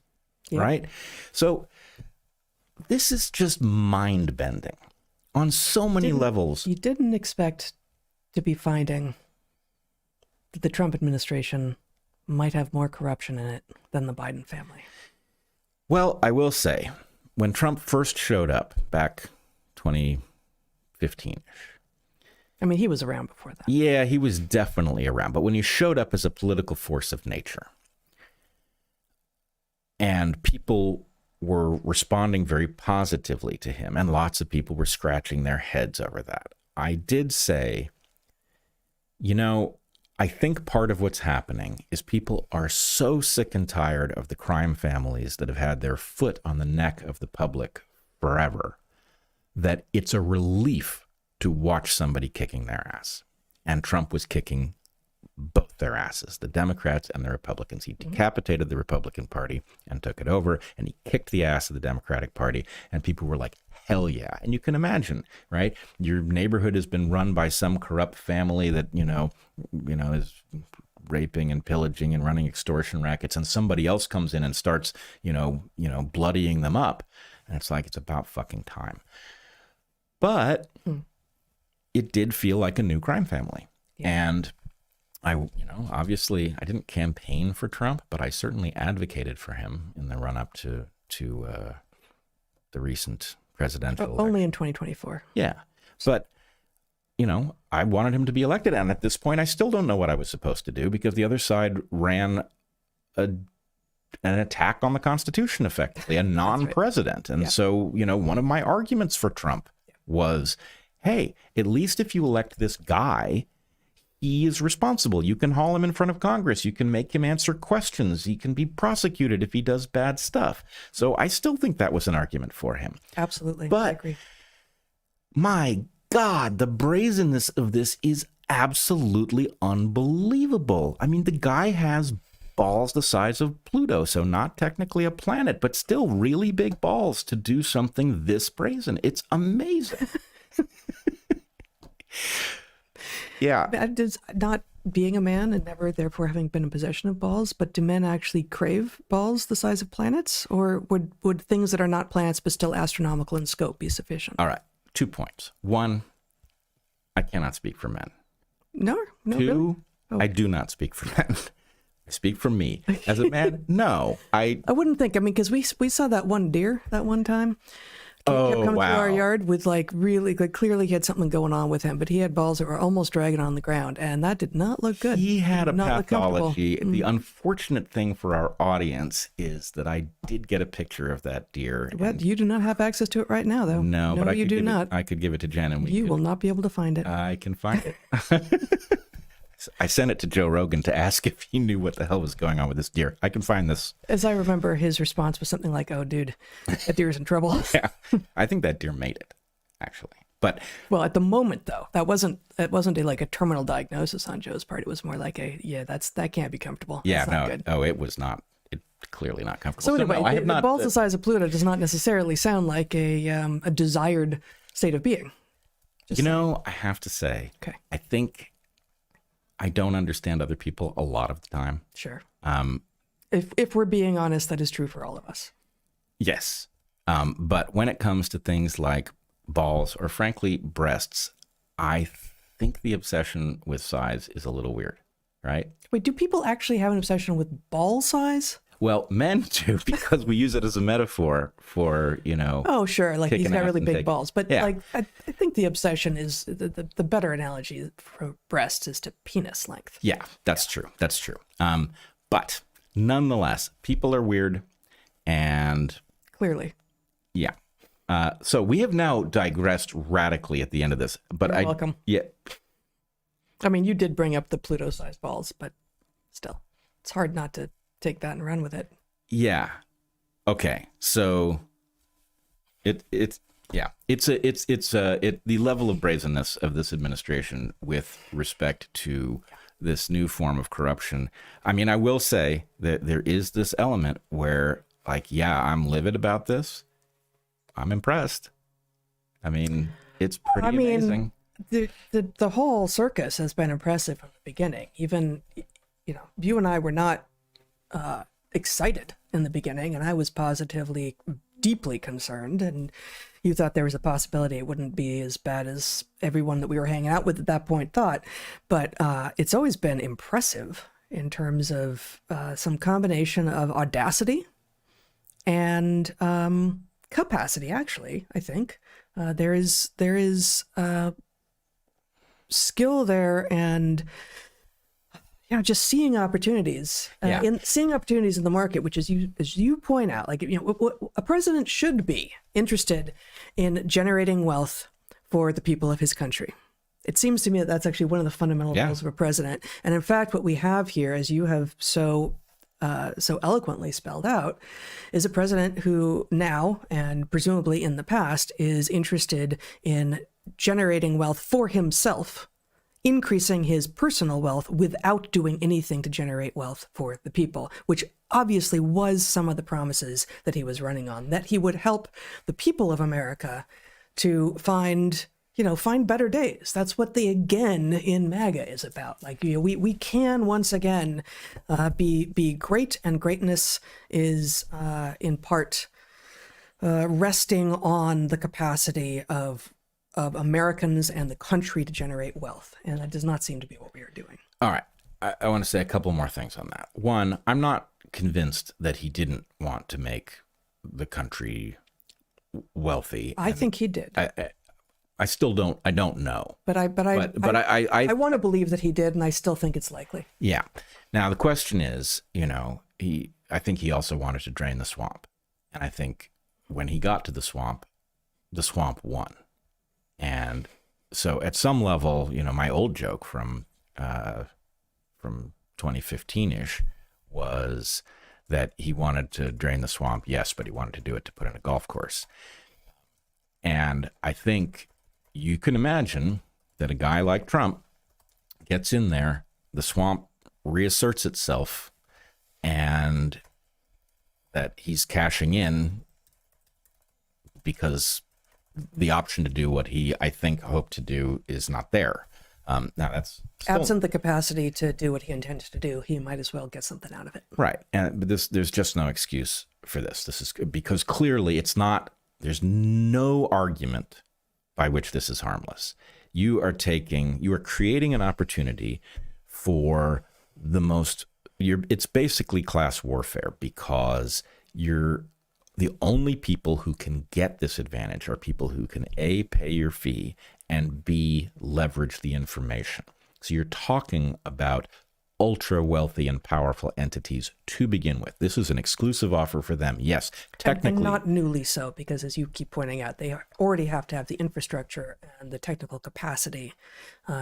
S1: right? So this is just mind-bending on so many levels.
S2: You didn't expect to be finding that the Trump administration might have more corruption in it than the Biden family.
S1: Well, I will say, when Trump first showed up back 2015-ish.
S2: I mean, he was around before that.
S1: Yeah, he was definitely around. But when he showed up as a political force of nature, and people were responding very positively to him, and lots of people were scratching their heads over that, I did say You know, I think part of what's happening is people are so sick and tired of the crime families that have had their foot on the neck of the public forever that it's a relief to watch somebody kicking their ass. And Trump was kicking both their asses, the Democrats and the Republicans. He decapitated the Republican Party and took it over, and he kicked the ass of the Democratic Party, and people were like, hell yeah. And you can imagine, right? Your neighborhood has been run by some corrupt family that, you know, is raping and pillaging and running extortion rackets, and somebody else comes in and starts, bloodying them up. And it's like, it's about fucking time. But it did feel like a new crime family. Yeah. And obviously I didn't campaign for Trump, but I certainly advocated for him in the run up to the recent presidential election.
S2: Only in 2024.
S1: Yeah. But, I wanted him to be elected. And at this point, I still don't know what I was supposed to do because the other side ran an attack on the Constitution, effectively, a non-president. Right. And so, one of my arguments for Trump was, hey, at least if you elect this guy, he is responsible. You can haul him in front of Congress. You can make him answer questions. He can be prosecuted if he does bad stuff. So I still think that was an argument for him.
S2: Absolutely.
S1: But
S2: I agree.
S1: My God, the brazenness of this is absolutely unbelievable. I mean, the guy has balls the size of Pluto, so not technically a planet, but still really big balls to do something this brazen. It's amazing. Yeah.
S2: Does not being a man and never therefore having been in possession of balls, but do men actually crave balls the size of planets? Or would things that are not planets but still astronomical in scope be sufficient?
S1: All right. 2 points. 1, I cannot speak for men.
S2: No.
S1: 2,
S2: really?
S1: I do not speak for men. I speak for me. As a man, no. I
S2: wouldn't think. I mean, because we saw that one deer that one time. He kept coming through our yard with really clearly he had something going on with him, but he had balls that were almost dragging on the ground, and that did not look good.
S1: He had a pathology. The unfortunate thing for our audience is that I did get a picture of that deer.
S2: Well, you do not have access to it right now, though.
S1: No, but
S2: you do not.
S1: I could give it to Jen, and
S2: you will not be able to find it.
S1: I can find it. I sent it to Joe Rogan to ask if he knew what the hell was going on with this deer. I can find this.
S2: As I remember, his response was something like, "Oh, dude, that deer's in trouble."
S1: Yeah, I think that deer made it, actually. But
S2: well, at the moment, though, it wasn't a terminal diagnosis on Joe's part. It was more like that can't be comfortable.
S1: Yeah,
S2: that's not good.
S1: Oh, it was not. It clearly not comfortable.
S2: So anyway, the balls the size of Pluto does not necessarily sound like a desired state of being.
S1: I have to say,
S2: okay.
S1: I think I don't understand other people a lot of the time.
S2: Sure. If we're being honest, that is true for all of us.
S1: Yes. But when it comes to things like balls or frankly breasts, I think the obsession with size is a little weird, right?
S2: Wait, do people actually have an obsession with ball size?
S1: Well, men do, because we use it as a metaphor for,
S2: Oh, sure. Like he's got really big balls. But
S1: yeah.
S2: I think the obsession is the better analogy for breasts is to penis length.
S1: Yeah, that's true. That's true. But nonetheless, people are weird and...
S2: Clearly.
S1: Yeah. So we have now digressed radically at the end of this. But
S2: You're welcome.
S1: Yeah.
S2: I mean, you did bring up the Pluto-sized balls, but still, it's hard not to take that and run with it.
S1: Yeah. Okay. So the level of brazenness of this administration with respect to this new form of corruption. I mean, I will say that there is this element where I'm livid about this. I'm impressed. I mean, it's pretty amazing.
S2: The whole circus has been impressive from the beginning. Even, you and I were not excited in the beginning, and I was positively deeply concerned, and you thought there was a possibility it wouldn't be as bad as everyone that we were hanging out with at that point thought. But it's always been impressive in terms of some combination of audacity and capacity, actually. I think there is skill there, and just seeing opportunities, seeing opportunities in the market, which is, as you point out, what a president should be interested in generating wealth for the people of his country. It seems to me that that's actually one of the fundamental roles of a president. And in fact, what we have here, as you have so eloquently spelled out, is a president who now, and presumably in the past, is interested in generating wealth for himself, increasing his personal wealth without doing anything to generate wealth for the people, which obviously was some of the promises that he was running on, that he would help the people of America to find better days. That's what the again in MAGA is about. Like, we can once again be great, and greatness is in part resting on the capacity of Americans and the country to generate wealth. And that does not seem to be what we are doing.
S1: All right. I want to say a couple more things on that. One, I'm not convinced that he didn't want to make the country wealthy.
S2: I think he did.
S1: I still don't. I don't know.
S2: But I want to believe that he did, and I still think it's likely.
S1: Yeah. Now the question is, I think he also wanted to drain the swamp, and I think when he got to the swamp won. And so at some level, my old joke from 2015-ish was that he wanted to drain the swamp, yes, but he wanted to do it to put in a golf course. And I think you can imagine that a guy like Trump gets in there, the swamp reasserts itself, and that he's cashing in because the option to do what he, I think, hoped to do is not there. Now that's
S2: absent the capacity to do what he intended to do. He might as well get something out of it.
S1: Right. But there's just no excuse for this. This is because clearly it's not, there's no argument by which this is harmless. You are creating an opportunity for it's basically class warfare, because the only people who can get this advantage are people who can A, pay your fee, and B, leverage the information. So you're talking about ultra wealthy and powerful entities to begin with. This is an exclusive offer for them. Yes, technically.
S2: And not newly so, because as you keep pointing out, they already have to have the infrastructure and the technical capacity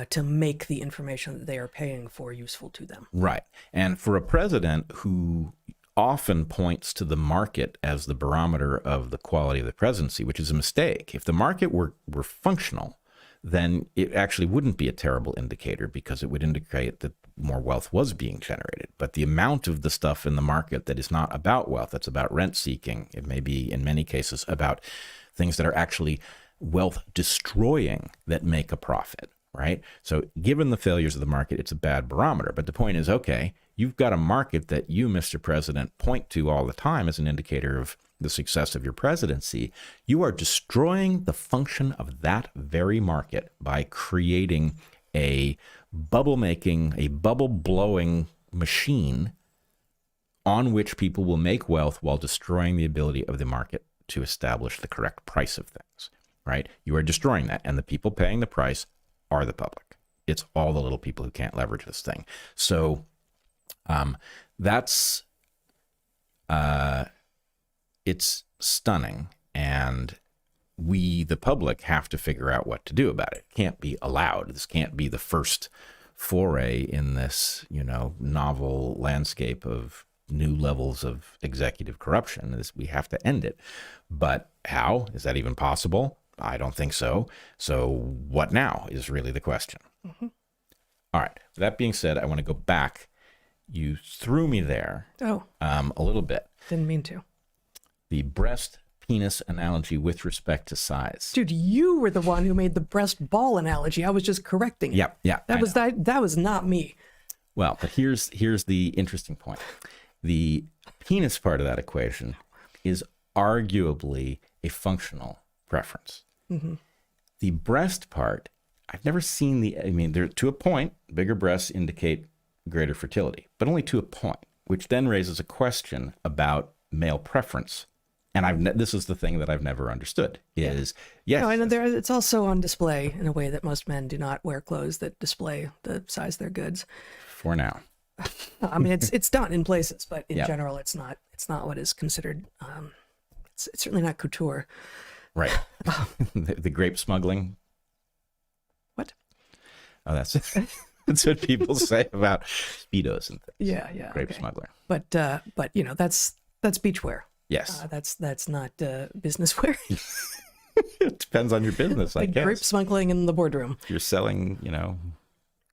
S2: to make the information that they are paying for useful to them.
S1: Right. And for a president who often points to the market as the barometer of the quality of the presidency, which is a mistake. If the market were functional, then it actually wouldn't be a terrible indicator, because it would indicate that more wealth was being generated. But the amount of the stuff in the market that is not about wealth, that's about rent seeking, it may be in many cases about things that are actually wealth destroying that make a profit, right? So given the failures of the market, it's a bad barometer. But the point is, okay, you've got a market that you, Mr. President, point to all the time as an indicator of the success of your presidency. You are destroying the function of that very market by creating a bubble blowing machine on which people will make wealth while destroying the ability of the market to establish the correct price of things, right? You are destroying that, and the people paying the price are the public. It's all the little people who can't leverage this thing. So that's it's stunning, and we, the public, have to figure out what to do about it. It can't be allowed. This can't be the first foray in this, novel landscape of new levels of executive corruption. We have to end it. But how? Is that even possible? I don't think so. So what now is really the question. Mm-hmm. All right. With that being said, I want to go back. You threw me there a little bit.
S2: Didn't mean to.
S1: The breast penis analogy with respect to size.
S2: Dude, you were the one who made the breast ball analogy. I was just correcting it.
S1: Yeah.
S2: That was not me.
S1: Well, but here's the interesting point. The penis part of that equation is arguably a functional preference. Mm-hmm. The breast part, I've never seen to a point, bigger breasts indicate greater fertility, but only to a point, which then raises a question about male preference. And this is the thing that I've never understood is, yes.
S2: No, and it's also on display in a way that most men do not wear clothes that display the size of their goods.
S1: For now.
S2: I mean, it's done in places, but in general, it's not what is considered, it's certainly not couture.
S1: Right. The grape smuggling.
S2: What?
S1: Oh, that's that's what people say about Speedos and things.
S2: Yeah.
S1: Grape
S2: Okay.
S1: smuggler.
S2: But that's beachwear.
S1: Yes.
S2: That's not business wear.
S1: It depends on your business, I
S2: Like
S1: guess.
S2: grape smuggling in the boardroom.
S1: If you're selling,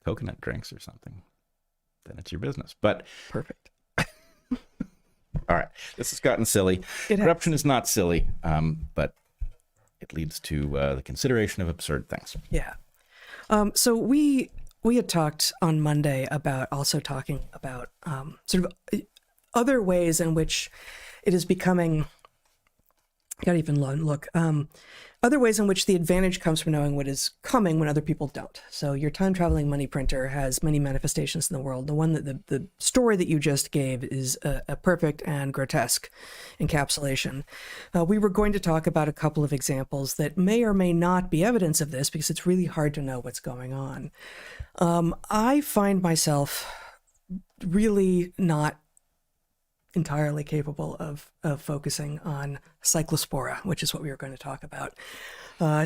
S1: coconut drinks or something, then it's your business. But
S2: Perfect.
S1: all right, this has gotten silly. Corruption is not silly, but it leads to the consideration of absurd things.
S2: Yeah. So we had talked on Monday about also talking about sort of other ways in which it is becoming. Gotta even look. Other ways in which the advantage comes from knowing what is coming when other people don't. So your time traveling money printer has many manifestations in the world. The one that the story that you just gave is a perfect and grotesque encapsulation. We were going to talk about a couple of examples that may or may not be evidence of this because it's really hard to know what's going on. I find myself really not entirely capable of focusing on cyclospora, which is what we were going to talk about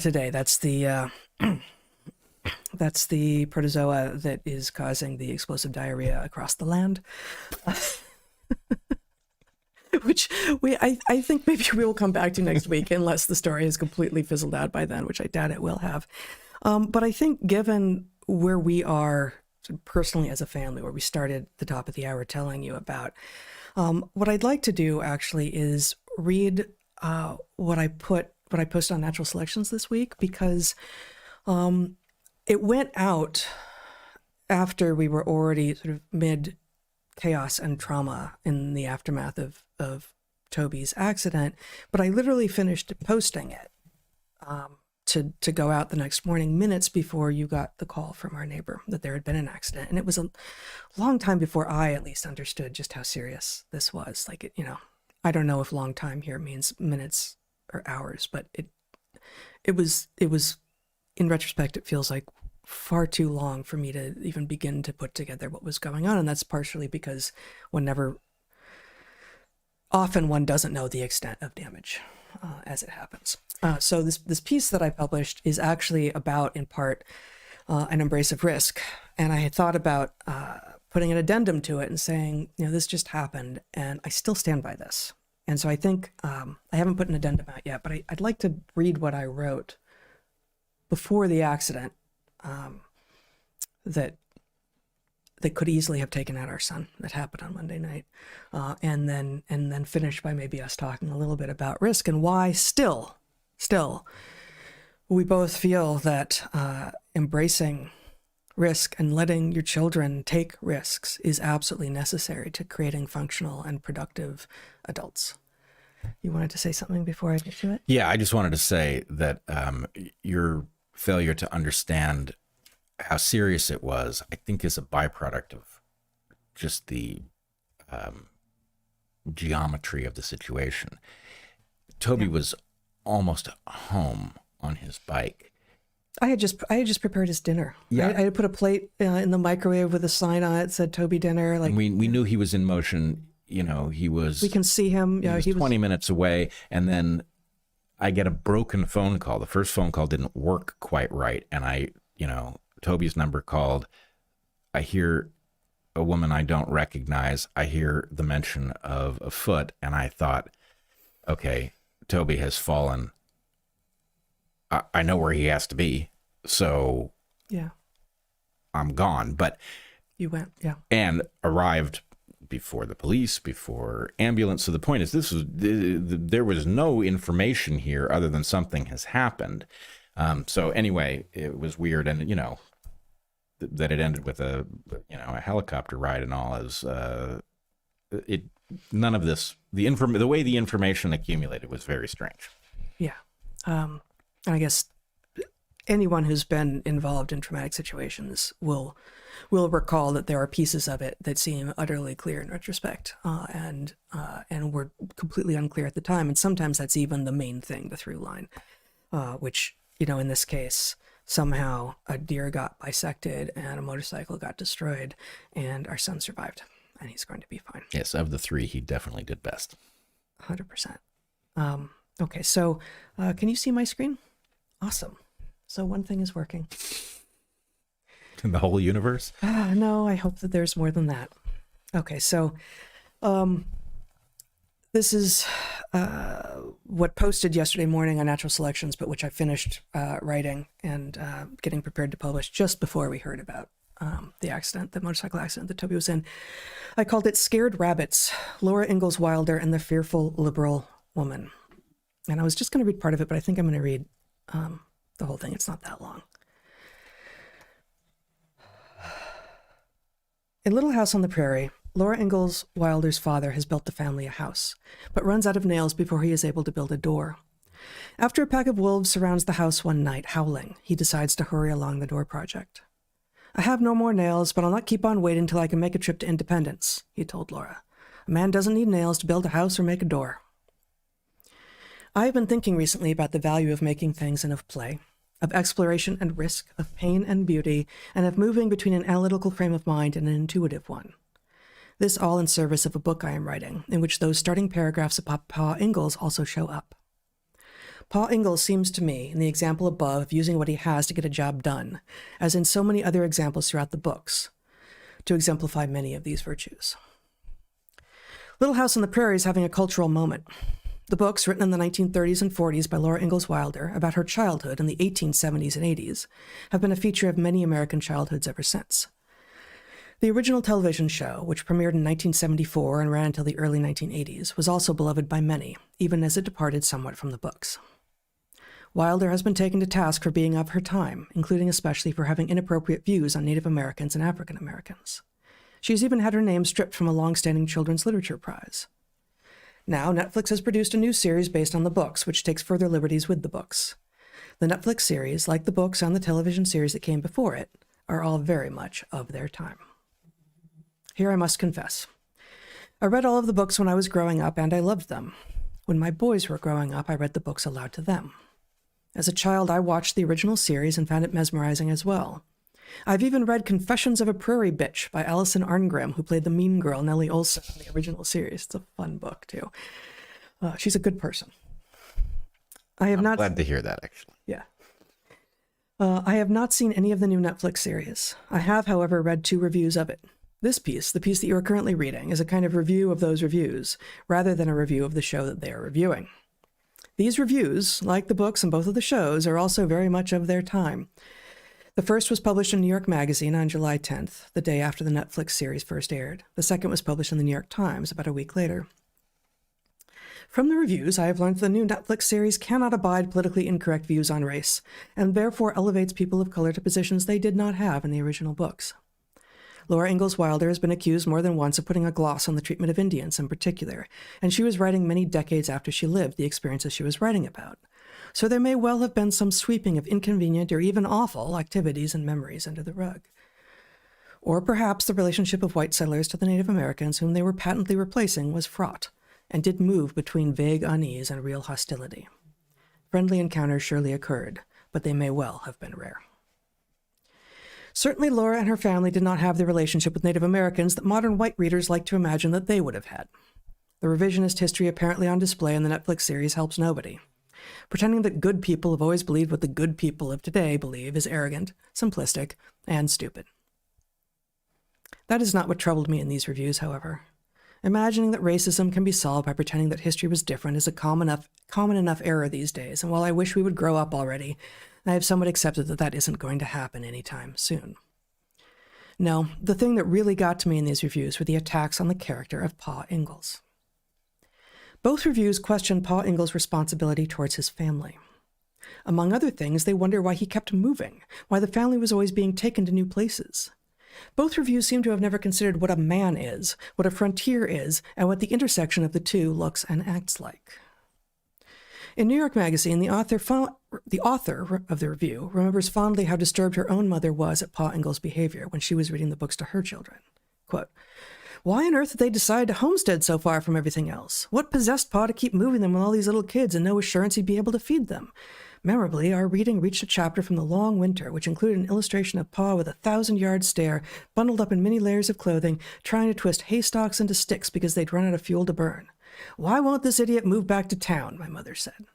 S2: today. That's the protozoa that is causing the explosive diarrhea across the land. Which I think maybe we will come back to next week unless the story has completely fizzled out by then, which I doubt it will have. But I think given where we are personally as a family, where we started at the top of the hour telling you about, what I'd like to do actually is read what I posted on Natural Selections this week, because it went out after we were already sort of mid chaos and trauma in the aftermath of Toby's accident, but I literally finished posting it to go out the next morning, minutes before you got the call from our neighbor that there had been an accident. And it was a long time before I at least understood just how serious this was. Like, I don't know if long time here means minutes or hours, but it was in retrospect, it feels like far too long for me to even begin to put together what was going on. And that's partially because often one doesn't know the extent of damage as it happens. So this piece that I published is actually about, in part, an embrace of risk. And I had thought about putting an addendum to it and saying, this just happened, and I still stand by this. And so I think I haven't put an addendum out yet, but I'd like to read what I wrote before the accident that could easily have taken out our son that happened on Monday night, and then finish by maybe us talking a little bit about risk and why still we both feel that embracing risk and letting your children take risks is absolutely necessary to creating functional and productive adults. You wanted to say something before I get to it?
S1: Yeah, I just wanted to say that your failure to understand how serious it was, I think, is a byproduct of just the geometry of the situation. Toby was almost home on his bike.
S2: I had just prepared his dinner.
S1: Yeah.
S2: I had put a plate in the microwave with a sign on it that said Toby dinner. Like,
S1: and we knew he was in motion. He was.
S2: We can see him. Yeah,
S1: he was 20 minutes away, and then I get a broken phone call. The first phone call didn't work quite right, and Toby's number called. I hear a woman I don't recognize. I hear the mention of a foot, and I thought, okay, Toby has fallen. I know where he has to be, so
S2: yeah,
S1: I'm gone. But
S2: you went, yeah,
S1: and arrived before the police, before ambulance. So the point is, there was no information here other than something has happened. So anyway, it was weird, and that it ended with a helicopter ride and all is none of this. The way the information accumulated was very strange.
S2: Yeah. And I guess anyone who's been involved in traumatic situations will recall that there are pieces of it that seem utterly clear in retrospect, and were completely unclear at the time. And sometimes that's even the main thing, the through line, which, in this case, somehow a deer got bisected and a motorcycle got destroyed, and our son survived, and he's going to be fine.
S1: Yes, of the three, he definitely did best.
S2: 100%. Okay, so can you see my screen? Awesome. So one thing is working.
S1: In the whole universe?
S2: No, I hope that there's more than that. Okay, so this is what posted yesterday morning on Natural Selections, but which I finished writing and getting prepared to publish just before we heard about the motorcycle accident that Toby was in. I called it Scared Rabbits, Laura Ingalls Wilder and the Fearful Liberal Woman. And I was just going to read part of it, but I think I'm going to read the whole thing. It's not that long. In Little House on the Prairie, Laura Ingalls Wilder's father has built the family a house, but runs out of nails before he is able to build a door. After a pack of wolves surrounds the house one night, howling, he decides to hurry along the door project. I have no more nails, but I'll not keep on waiting till I can make a trip to Independence, he told Laura. A man doesn't need nails to build a house or make a door. I have been thinking recently about the value of making things and of play, of exploration and risk, of pain and beauty, and of moving between an analytical frame of mind and an intuitive one. This all in service of a book I am writing, in which those starting paragraphs about Pa Ingalls also show up. Pa Ingalls seems to me, in the example above, of using what he has to get a job done, as in so many other examples throughout the books, to exemplify many of these virtues. Little House on the Prairie is having a cultural moment. The books, written in the 1930s and 40s by Laura Ingalls Wilder about her childhood in the 1870s and 80s, have been a feature of many American childhoods ever since. The original television show, which premiered in 1974 and ran until the early 1980s, was also beloved by many, even as it departed somewhat from the books. Wilder has been taken to task for being of her time, including especially for having inappropriate views on Native Americans and African Americans. She's even had her name stripped from a long-standing children's literature prize. Now, Netflix has produced a new series based on the books, which takes further liberties with the books. The Netflix series, like the books and the television series that came before it, are all very much of their time. Here I must confess. I read all of the books when I was growing up, and I loved them. When my boys were growing up, I read the books aloud to them. As a child, I watched the original series and found it mesmerizing as well. I've even read Confessions of a Prairie Bitch by Alison Arngrim, who played the mean girl Nellie Olson in the original series. It's a fun book, too. She's a good person. I'm
S1: glad to hear that, actually.
S2: Yeah. I have not seen any of the new Netflix series. I have, however, read 2 reviews of it. This piece, the piece that you are currently reading, is a kind of review of those reviews, rather than a review of the show that they are reviewing. These reviews, like the books and both of the shows, are also very much of their time. The first was published in New York Magazine on July 10th, the day after the Netflix series first aired. The second was published in the New York Times about a week later. From the reviews, I have learned that the new Netflix series cannot abide politically incorrect views on race, and therefore elevates people of color to positions they did not have in the original books. Laura Ingalls Wilder has been accused more than once of putting a gloss on the treatment of Indians in particular, and she was writing many decades after she lived the experiences she was writing about. So there may well have been some sweeping of inconvenient or even awful activities and memories under the rug. Or perhaps the relationship of white settlers to the Native Americans whom they were patently replacing was fraught, and did move between vague unease and real hostility. Friendly encounters surely occurred, but they may well have been rare. Certainly Laura and her family did not have the relationship with Native Americans that modern white readers like to imagine that they would have had. The revisionist history apparently on display in the Netflix series helps nobody. Pretending that good people have always believed what the good people of today believe is arrogant, simplistic, and stupid. That is not what troubled me in these reviews, however. Imagining that racism can be solved by pretending that history was different is a common enough error these days, and while I wish we would grow up already, I have somewhat accepted that that isn't going to happen anytime soon. No, the thing that really got to me in these reviews were the attacks on the character of Pa Ingalls. Both reviews question Pa Ingalls' responsibility towards his family. Among other things, they wonder why he kept moving, why the family was always being taken to new places. Both reviews seem to have never considered what a man is, what a frontier is, and what the intersection of the two looks and acts like. In New York Magazine, the author of the review remembers fondly how disturbed her own mother was at Pa Ingalls' behavior when she was reading the books to her children. Quote, "Why on earth did they decide to homestead so far from everything else? What possessed Pa to keep moving them with all these little kids and no assurance he'd be able to feed them? Memorably, our reading reached a chapter from The Long Winter, which included an illustration of Pa with a 1,000-yard stare, bundled up in many layers of clothing, trying to twist haystacks into sticks because they'd run out of fuel to burn. Why won't this idiot move back to town?" my mother said.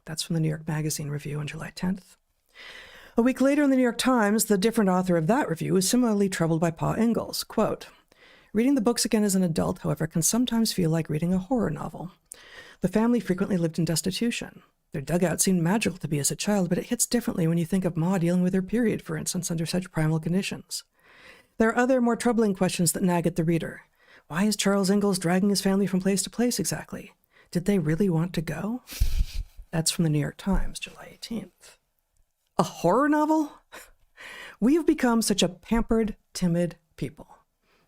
S2: That's from the New York Magazine review on July 10th. A week later in the New York Times, the different author of that review is similarly troubled by Pa Ingalls. Quote, reading the books again as an adult, however, can sometimes feel like reading a horror novel. The family frequently lived in destitution. Their dugout seemed magical to me as a child, but it hits differently when you think of Ma dealing with her period, for instance, under such primal conditions. There are other, more troubling questions that nag at the reader. Why is Charles Ingalls dragging his family from place to place exactly? Did they really want to go? That's from the New York Times, July 18th. A horror novel? We have become such a pampered, timid people.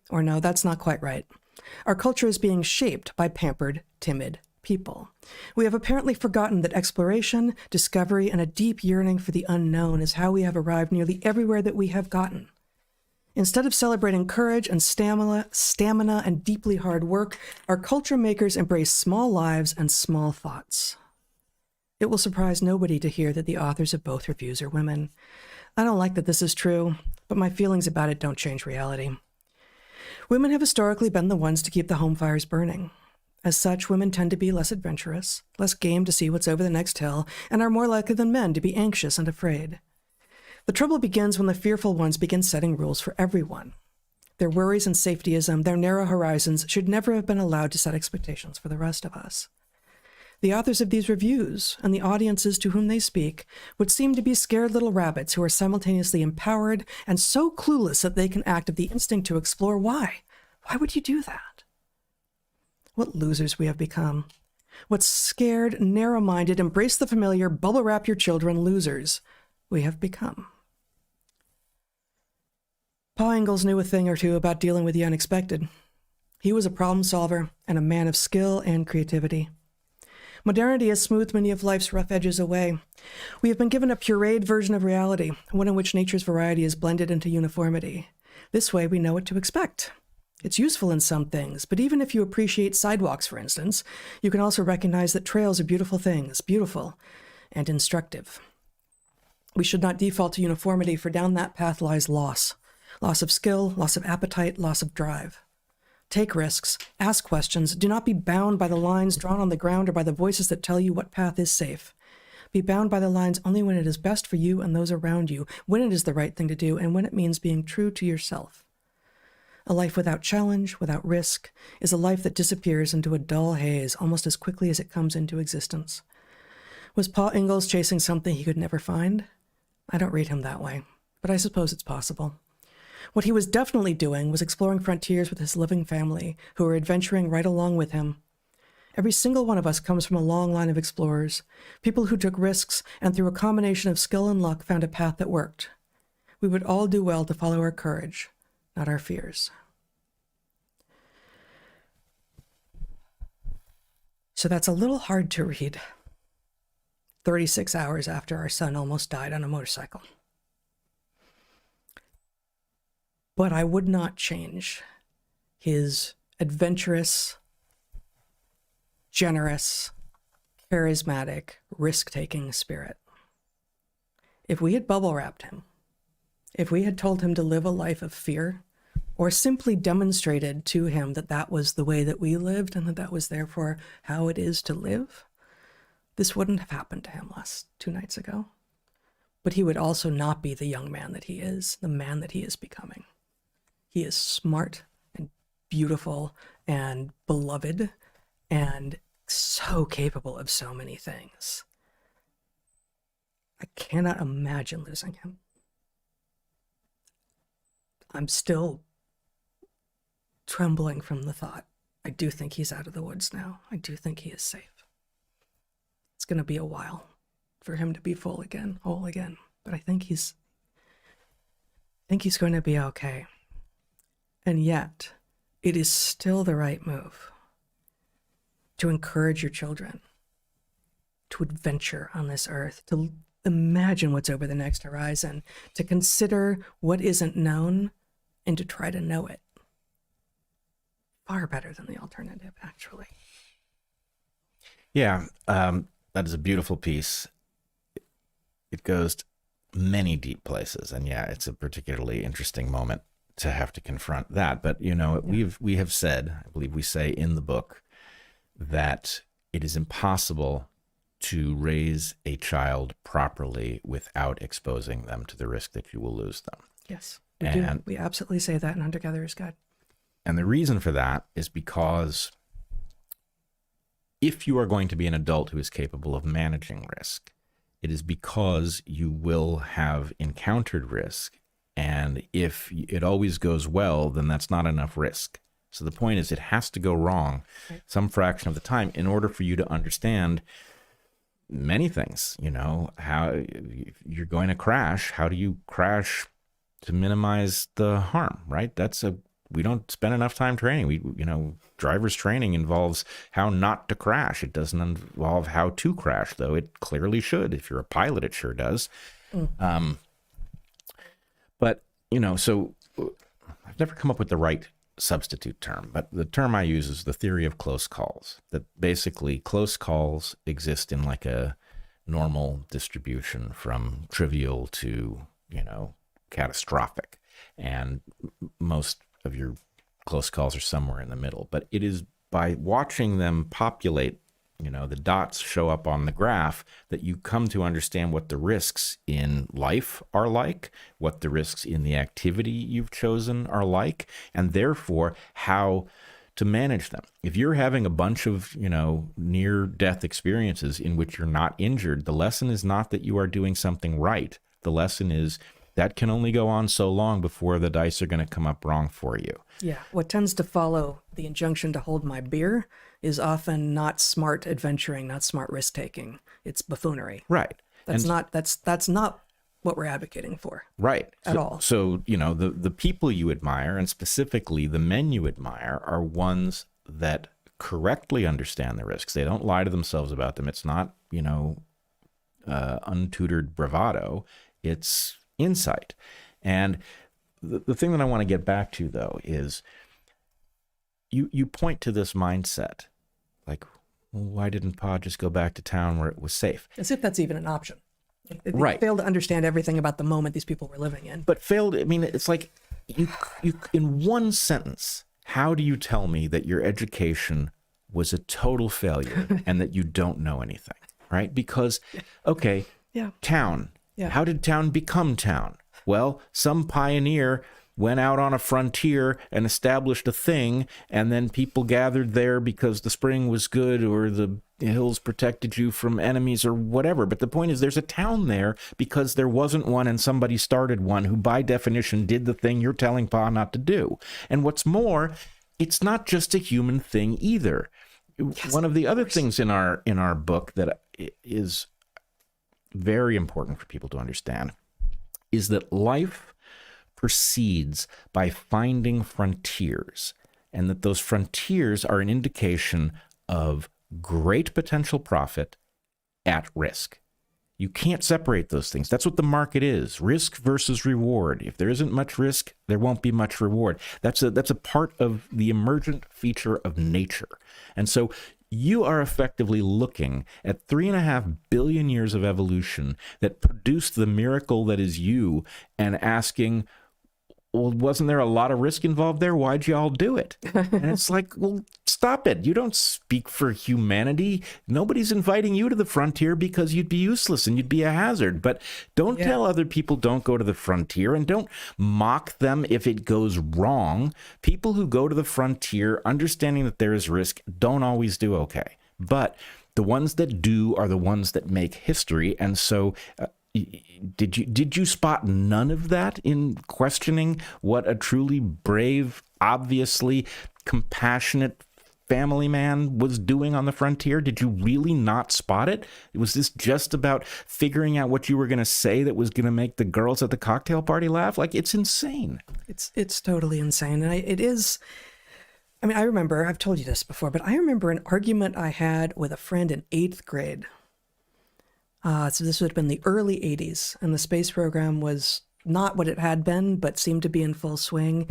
S2: Or no, that's not quite right. Our culture is being shaped by pampered, timid people. We have apparently forgotten that exploration, discovery, and a deep yearning for the unknown is how we have arrived nearly everywhere that we have gotten. Instead of celebrating courage and stamina and deeply hard work, our culture makers embrace small lives and small thoughts. It will surprise nobody to hear that the authors of both reviews are women. I don't like that this is true, but my feelings about it don't change reality. Women have historically been the ones to keep the home fires burning. As such, women tend to be less adventurous, less game to see what's over the next hill, and are more likely than men to be anxious and afraid. The trouble begins when the fearful ones begin setting rules for everyone. Their worries and safetyism, their narrow horizons, should never have been allowed to set expectations for the rest of us. The authors of these reviews, and the audiences to whom they speak, would seem to be scared little rabbits who are simultaneously empowered and so clueless that they can act of the instinct to explore why. Why would you do that? What losers we have become. What scared, narrow-minded, embrace the familiar, bubble-wrap your children losers we have become. Pa Ingalls knew a thing or two about dealing with the unexpected. He was a problem solver and a man of skill and creativity. Modernity has smoothed many of life's rough edges away. We have been given a pureed version of reality, one in which nature's variety is blended into uniformity. This way we know what to expect. It's useful in some things, but even if you appreciate sidewalks, for instance, you can also recognize that trails are beautiful things, beautiful and instructive. We should not default to uniformity, for down that path lies loss. Loss of skill, loss of appetite, loss of drive. Take risks, ask questions, do not be bound by the lines drawn on the ground or by the voices that tell you what path is safe. Be bound by the lines only when it is best for you and those around you, when it is the right thing to do, and when it means being true to yourself. A life without challenge, without risk, is a life that disappears into a dull haze almost as quickly as it comes into existence. Was Pa Ingalls chasing something he could never find? I don't read him that way, but I suppose it's possible. What he was definitely doing was exploring frontiers with his living family, who were adventuring right along with him. Every single one of us comes from a long line of explorers, people who took risks and through a combination of skill and luck found a path that worked. We would all do well to follow our courage, not our fears. So that's a little hard to read 36 hours after our son almost died on a motorcycle. But I would not change his adventurous, generous, charismatic, risk-taking spirit. If we had bubble wrapped him, if we had told him to live a life of fear, or simply demonstrated to him that that was the way that we lived and that that was therefore how it is to live, this wouldn't have happened to him last 2 nights ago. But he would also not be the young man that he is, the man that he is becoming. He is smart and beautiful and beloved and so capable of so many things. I cannot imagine losing him. I'm still trembling from the thought. I do think he's out of the woods now. I do think he is safe. It's going to be a while for him to be whole again, but I think he's going to be okay. And yet, it is still the right move to encourage your children to adventure on this earth, to imagine what's over the next horizon, to consider what isn't known, and to try to know it. Far better than the alternative, actually.
S1: Yeah, that is a beautiful piece. It goes to many deep places, and yeah, it's a particularly interesting moment to have to confront that. But you know, we have said, I believe we say in the book, that it is impossible to raise a child properly without exposing them to the risk that you will lose them.
S2: Yes, we do. We absolutely say that in Hunter-Gatherer's Guide.
S1: And the reason for that is because if you are going to be an adult who is capable of managing risk, it is because you will have encountered risk. And if it always goes well, then that's not enough risk. So the point is, it has to go wrong some fraction of the time in order for you to understand many things. You know, how if you're going to crash, how do you crash to minimize the harm, right? We don't spend enough time training. Driver's training involves how not to crash. It doesn't involve how to crash, though it clearly should. If you're a pilot, it sure does. But, so I've never come up with the right substitute term, but the term I use is the theory of close calls, that basically close calls exist in like a normal distribution from trivial to, catastrophic. And most of your close calls are somewhere in the middle, but it is by watching them populate, the dots show up on the graph, that you come to understand what the risks in life are like, what the risks in the activity you've chosen are like, and therefore how to manage them. If you're having a bunch of, near-death experiences in which you're not injured, the lesson is not that you are doing something right. The lesson is that can only go on so long before the dice are going to come up wrong for you.
S2: Yeah. What tends to follow the injunction to hold my beer is often not smart adventuring, not smart risk-taking. It's buffoonery.
S1: Right.
S2: That's not what we're advocating for.
S1: Right.
S2: At all.
S1: So, the people you admire, and specifically the men you admire, are ones that correctly understand the risks. They don't lie to themselves about them. It's not, untutored bravado. It's insight. And the thing that I want to get back to, though, is you point to this mindset, like, well, why didn't Pa just go back to town where it was safe?
S2: As if that's even an option.
S1: Right.
S2: They failed to understand everything about the moment these people were living in.
S1: But it's like, you in one sentence, how do you tell me that your education was a total failure and that you don't know anything, right? Because, okay, town.
S2: Yeah.
S1: How did town become town? Well, some pioneer went out on a frontier and established a thing, and then people gathered there because the spring was good or the hills protected you from enemies or whatever. But the point is, there's a town there because there wasn't one and somebody started one who by definition did the thing you're telling Pa not to do. And what's more, it's not just a human thing either. Yes, one of the other things in our book that is very important for people to understand is that life proceeds by finding frontiers, and that those frontiers are an indication of great potential profit at risk. You can't separate those things. That's what the market is. Risk versus reward. If there isn't much risk, there won't be much reward. That's a part of the emergent feature of nature. And so you are effectively looking at 3.5 billion years of evolution that produced the miracle that is you, and asking, well, wasn't there a lot of risk involved there? Why'd you all do it? And it's like, well, stop it. You don't speak for humanity. Nobody's inviting you to the frontier because you'd be useless and you'd be a hazard. But don't tell other people don't go to the frontier, and don't mock them if it goes wrong. People who go to the frontier, understanding that there is risk, don't always do okay. But the ones that do are the ones that make history. And so did you spot none of that in questioning what a truly brave, obviously compassionate family man was doing on the frontier? Did you really not spot it? Was this just about figuring out what you were going to say that was going to make the girls at the cocktail party laugh? Like, it's insane.
S2: It's totally insane. And it is, I remember, I've told you this before, but I remember an argument I had with a friend in 8th grade. So this would have been the early 80s, and the space program was not what it had been, but seemed to be in full swing.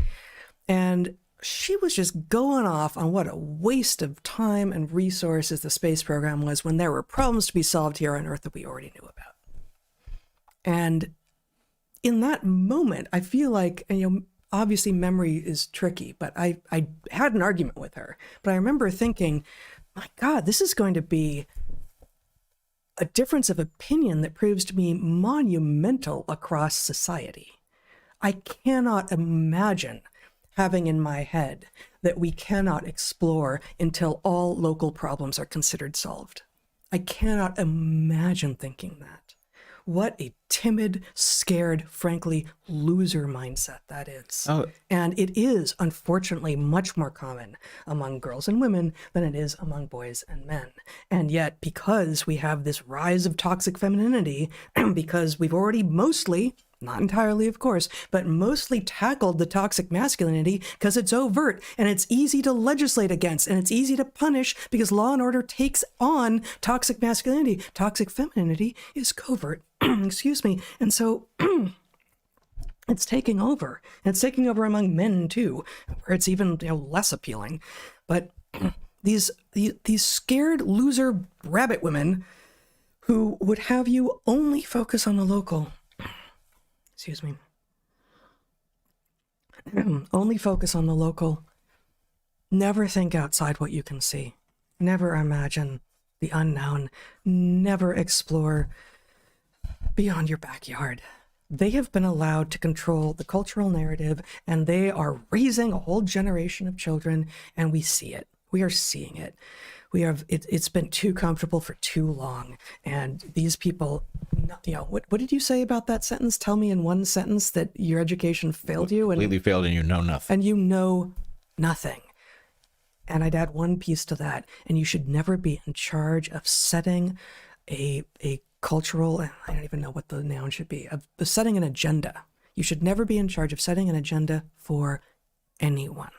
S2: And she was just going off on what a waste of time and resources the space program was, when there were problems to be solved here on Earth that we already knew about. And in that moment, I feel like, obviously memory is tricky, but I had an argument with her. But I remember thinking, my God, this is going to be a difference of opinion that proves to be monumental across society. I cannot imagine having in my head that we cannot explore until all local problems are considered solved. I cannot imagine thinking that. What a timid, scared, frankly, loser mindset that is.
S1: Oh.
S2: And it is, unfortunately, much more common among girls and women than it is among boys and men. And yet, because we have this rise of toxic femininity, because we've already mostly, not entirely, of course, but mostly tackled the toxic masculinity because it's overt and it's easy to legislate against and it's easy to punish because law and order takes on toxic masculinity. Toxic femininity is covert. Excuse me. And so it's taking over. And it's taking over among men too, where it's even less appealing. But these scared loser rabbit women who would have you only focus on the local. Excuse me. Only focus on the local. Never think outside what you can see. Never imagine the unknown. Never explore beyond your backyard. They have been allowed to control the cultural narrative, and they are raising a whole generation of children, and we see it. We are seeing it. It's been too comfortable for too long, and these people, what did you say about that sentence? Tell me in one sentence that your education failed you.
S1: Completely failed, and you know nothing.
S2: And you know nothing. And I'd add one piece to that, and you should never be in charge of setting a cultural, I don't even know what the noun should be, of setting an agenda. You should never be in charge of setting an agenda for anyone.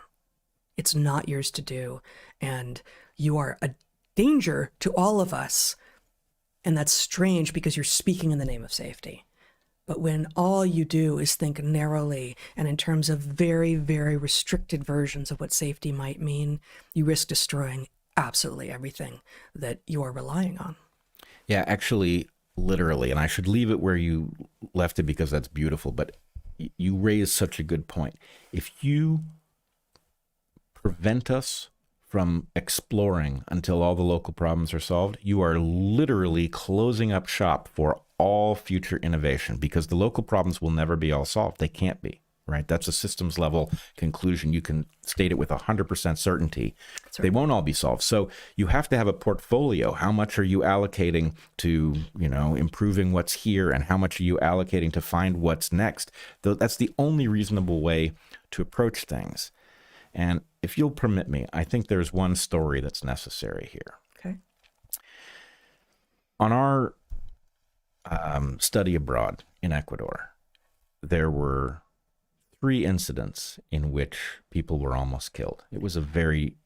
S2: It's not yours to do, and you are a danger to all of us. And that's strange because you're speaking in the name of safety. But when all you do is think narrowly and in terms of very, very restricted versions of what safety might mean, you risk destroying absolutely everything that you are relying on.
S1: Yeah, actually, literally, and I should leave it where you left it because that's beautiful, but you raise such a good point. If you prevent us from exploring until all the local problems are solved, you are literally closing up shop for all future innovation because the local problems will never be all solved. They can't be, right? That's a systems level conclusion. You can state it with 100% certainty. Right. They won't all be solved. So you have to have a portfolio. How much are you allocating to, improving what's here, and how much are you allocating to find what's next? That's the only reasonable way to approach things. And if you'll permit me, I think there's one story that's necessary here.
S2: Okay.
S1: On our study abroad in Ecuador, there were 3 incidents in which people were almost killed. It was a beautifully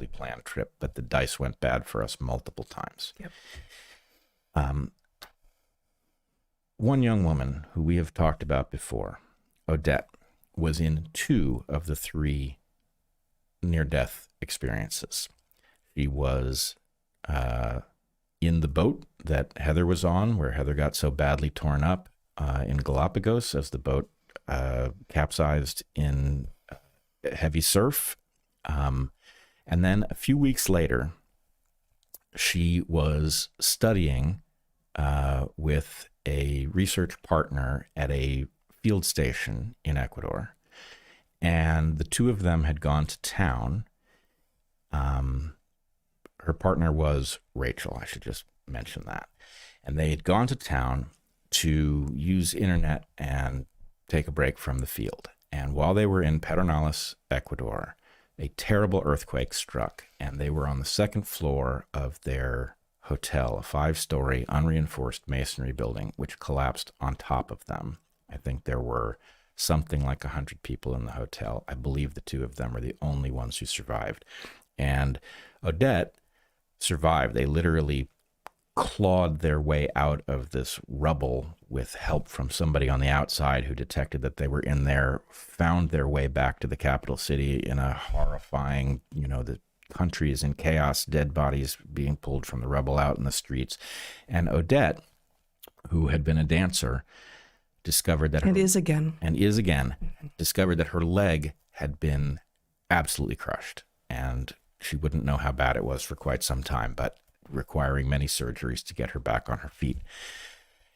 S1: planned trip, but the dice went bad for us multiple times.
S2: Yep.
S1: One young woman who we have talked about before, Odette, was in 2 of the 3 near-death experiences. She was in the boat that Heather was on, where Heather got so badly torn up in Galapagos as the boat capsized in heavy surf. And then a few weeks later, she was studying with a research partner at a field station in Ecuador, and the 2 of them had gone to town. Her partner was Rachel, I should just mention that. And they had gone to town to use internet and take a break from the field. And while they were in Pedernales, Ecuador, a terrible earthquake struck, and they were on the 2nd floor of their hotel, a 5-story unreinforced masonry building, which collapsed on top of them. I think there were something like 100 people in the hotel. I believe the 2 of them were the only ones who survived. And Odette survived. They literally clawed their way out of this rubble with help from somebody on the outside who detected that they were in there, found their way back to the capital city in a horrifying, the country is in chaos, dead bodies being pulled from the rubble out in the streets. And Odette, who had been a dancer, discovered that discovered that her leg had been absolutely crushed, and she wouldn't know how bad it was for quite some time. But requiring many surgeries to get her back on her feet.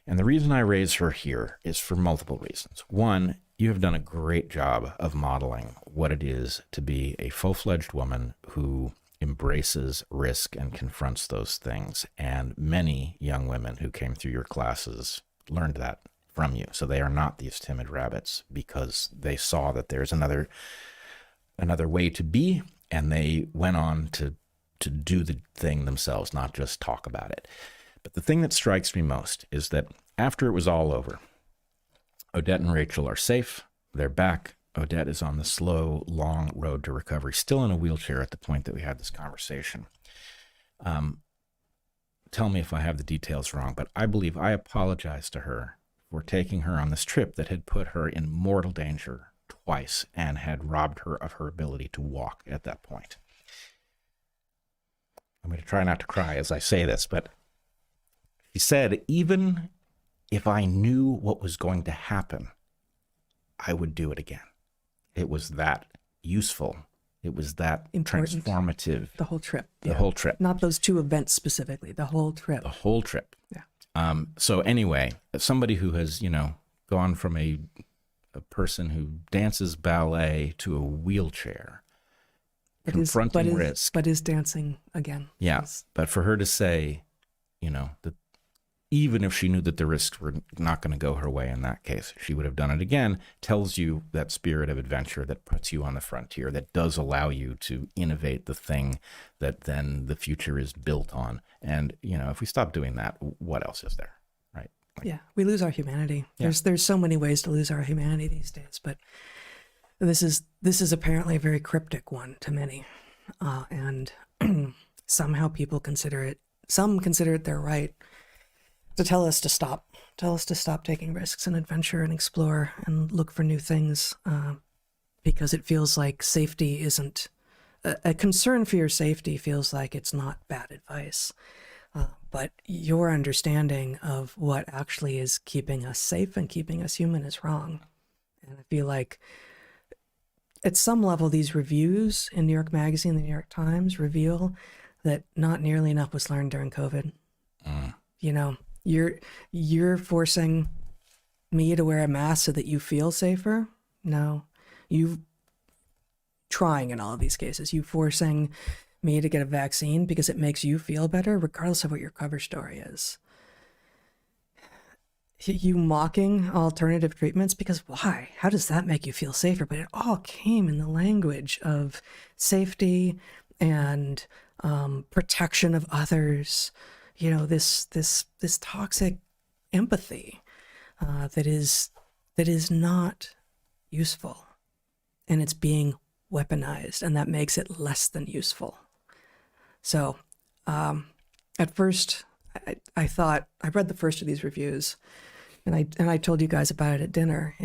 S1: And the reason I raise her here is for multiple reasons. One, you have done a great job of modeling what it is to be a full-fledged woman who embraces risk and confronts those things. And many young women who came through your classes learned that from you. So they are not these timid rabbits because they saw that there's another way to be, and they went on to do the thing themselves, not just talk about it. But the thing that strikes me most is that after it was all over, Odette and Rachel are safe. They're back. Odette is on the slow, long road to recovery, still in a wheelchair at the point that we had this conversation. Tell me if I have the details wrong, but I believe I apologized to her for taking her on this trip that had put her in mortal danger twice and had robbed her of her ability to walk at that point. I'm going to try not to cry as I say this, but she said, even if I knew what was going to happen, I would do it again. It was that useful. It was that important. Transformative.
S2: The whole trip.
S1: The whole trip.
S2: Not those two events specifically, the whole trip.
S1: The whole trip.
S2: Yeah.
S1: So anyway, somebody who has, gone from a person who dances ballet to a wheelchair, confronting risk.
S2: But is dancing again.
S1: Yeah. But for her to say, that even if she knew that the risks were not going to go her way in that case, she would have done it again, tells you that spirit of adventure that puts you on the frontier, that does allow you to innovate the thing that then the future is built on. And, if we stop doing that, what else is there, right?
S2: Yeah, we lose our humanity.
S1: Yeah.
S2: There's so many ways to lose our humanity these days, but this is apparently a very cryptic one to many. And somehow people some consider it their right to tell us to stop taking risks and adventure and explore and look for new things, because it feels like safety isn't a concern for your safety feels like it's not bad advice. But your understanding of what actually is keeping us safe and keeping us human is wrong. And I feel like at some level, these reviews in New York Magazine, the New York Times reveal that not nearly enough was learned during COVID. You're forcing me to wear a mask so that you feel safer. No, you trying in all of these cases. You forcing me to get a vaccine because it makes you feel better, regardless of what your cover story is. You mocking alternative treatments because why? How does that make you feel safer? But it all came in the language of safety and protection of others. This toxic empathy that is not useful, and it's being weaponized, and that makes it less than useful. So at first I thought, I read the first of these reviews, and I told you guys about it at dinner.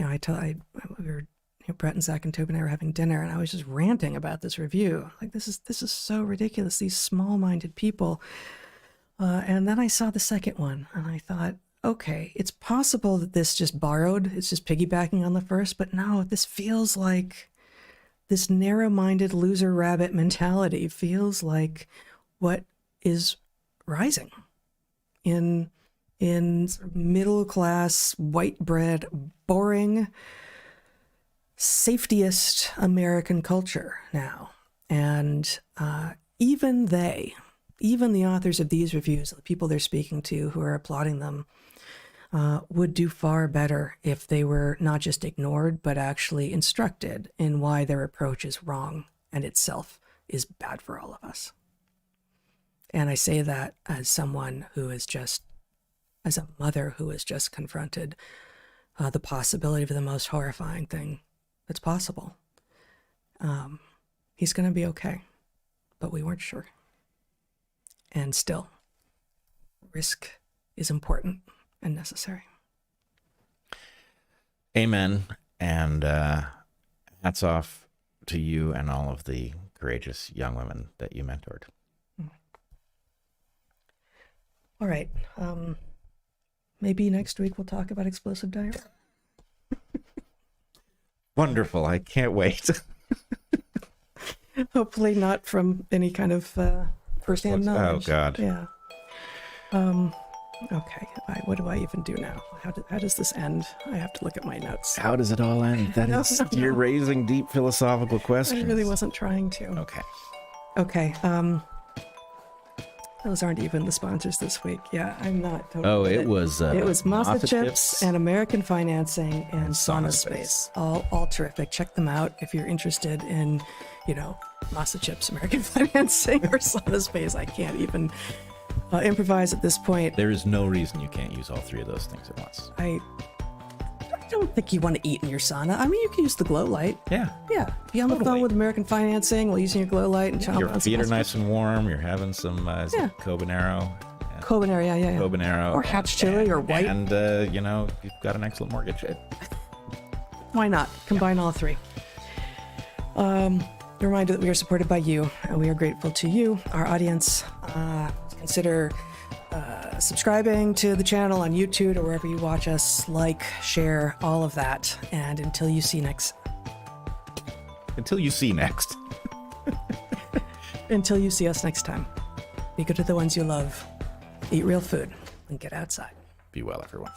S2: Bret and Zach and Toby and I were having dinner, and I was just ranting about this review. Like, this is so ridiculous. These small-minded people. And then I saw the second one, and I thought, okay, it's possible that this just borrowed, it's just piggybacking on the first, but no, this feels like this narrow-minded loser rabbit mentality feels like what is rising in middle-class, white bread, boring, safetiest American culture now. And even the authors of these reviews, the people they're speaking to who are applauding them, would do far better if they were not just ignored, but actually instructed in why their approach is wrong and itself is bad for all of us. And I say that as someone who is as a mother who has just confronted the possibility of the most horrifying thing that's possible. He's going to be okay, but we weren't sure. And still, risk is important and necessary.
S1: Amen. And hats off to you and all of the courageous young women that you mentored.
S2: All right. Maybe next week we'll talk about explosive diarrhea.
S1: Wonderful. I can't wait.
S2: Hopefully not from any kind of First-hand
S1: looks-
S2: knowledge.
S1: Oh, God.
S2: Yeah. Okay. What do I even do now? How does this end? I have to look at my notes.
S1: How does it all end? That is, you're raising deep philosophical
S2: I
S1: questions.
S2: really wasn't trying to.
S1: Okay.
S2: Okay. Those aren't even the sponsors this week. Yeah, I'm not. Totally
S1: Oh,
S2: with
S1: it was
S2: Masa Chips and American Financing and SaunaSpace. All terrific. Check them out if you're interested in, Masa Chips, American Financing, or SaunaSpace. I can't even improvise at this point.
S1: There is no reason you can't use all three of those things at once.
S2: I don't think you want to eat in your sauna. I mean, you can use the glow light.
S1: Yeah.
S2: Yeah, be on the phone with American Financing while using your glow light and chomp
S1: Your
S2: on
S1: feet are
S2: some
S1: nice and warm. You're having some Cobanero.
S2: Cobanero, yeah.
S1: Cobanero.
S2: Or Hatch chili or white.
S1: And, you've got an excellent mortgage.
S2: Why not? Combine all three. A reminder that we are supported by you, and we are grateful to you, our audience. Consider subscribing to the channel on YouTube or wherever you watch us. Like, share, all of that. And until you see next.
S1: Until you see next.
S2: Until you see us next time. Be good to the ones you love. Eat real food and get outside.
S1: Be well, everyone.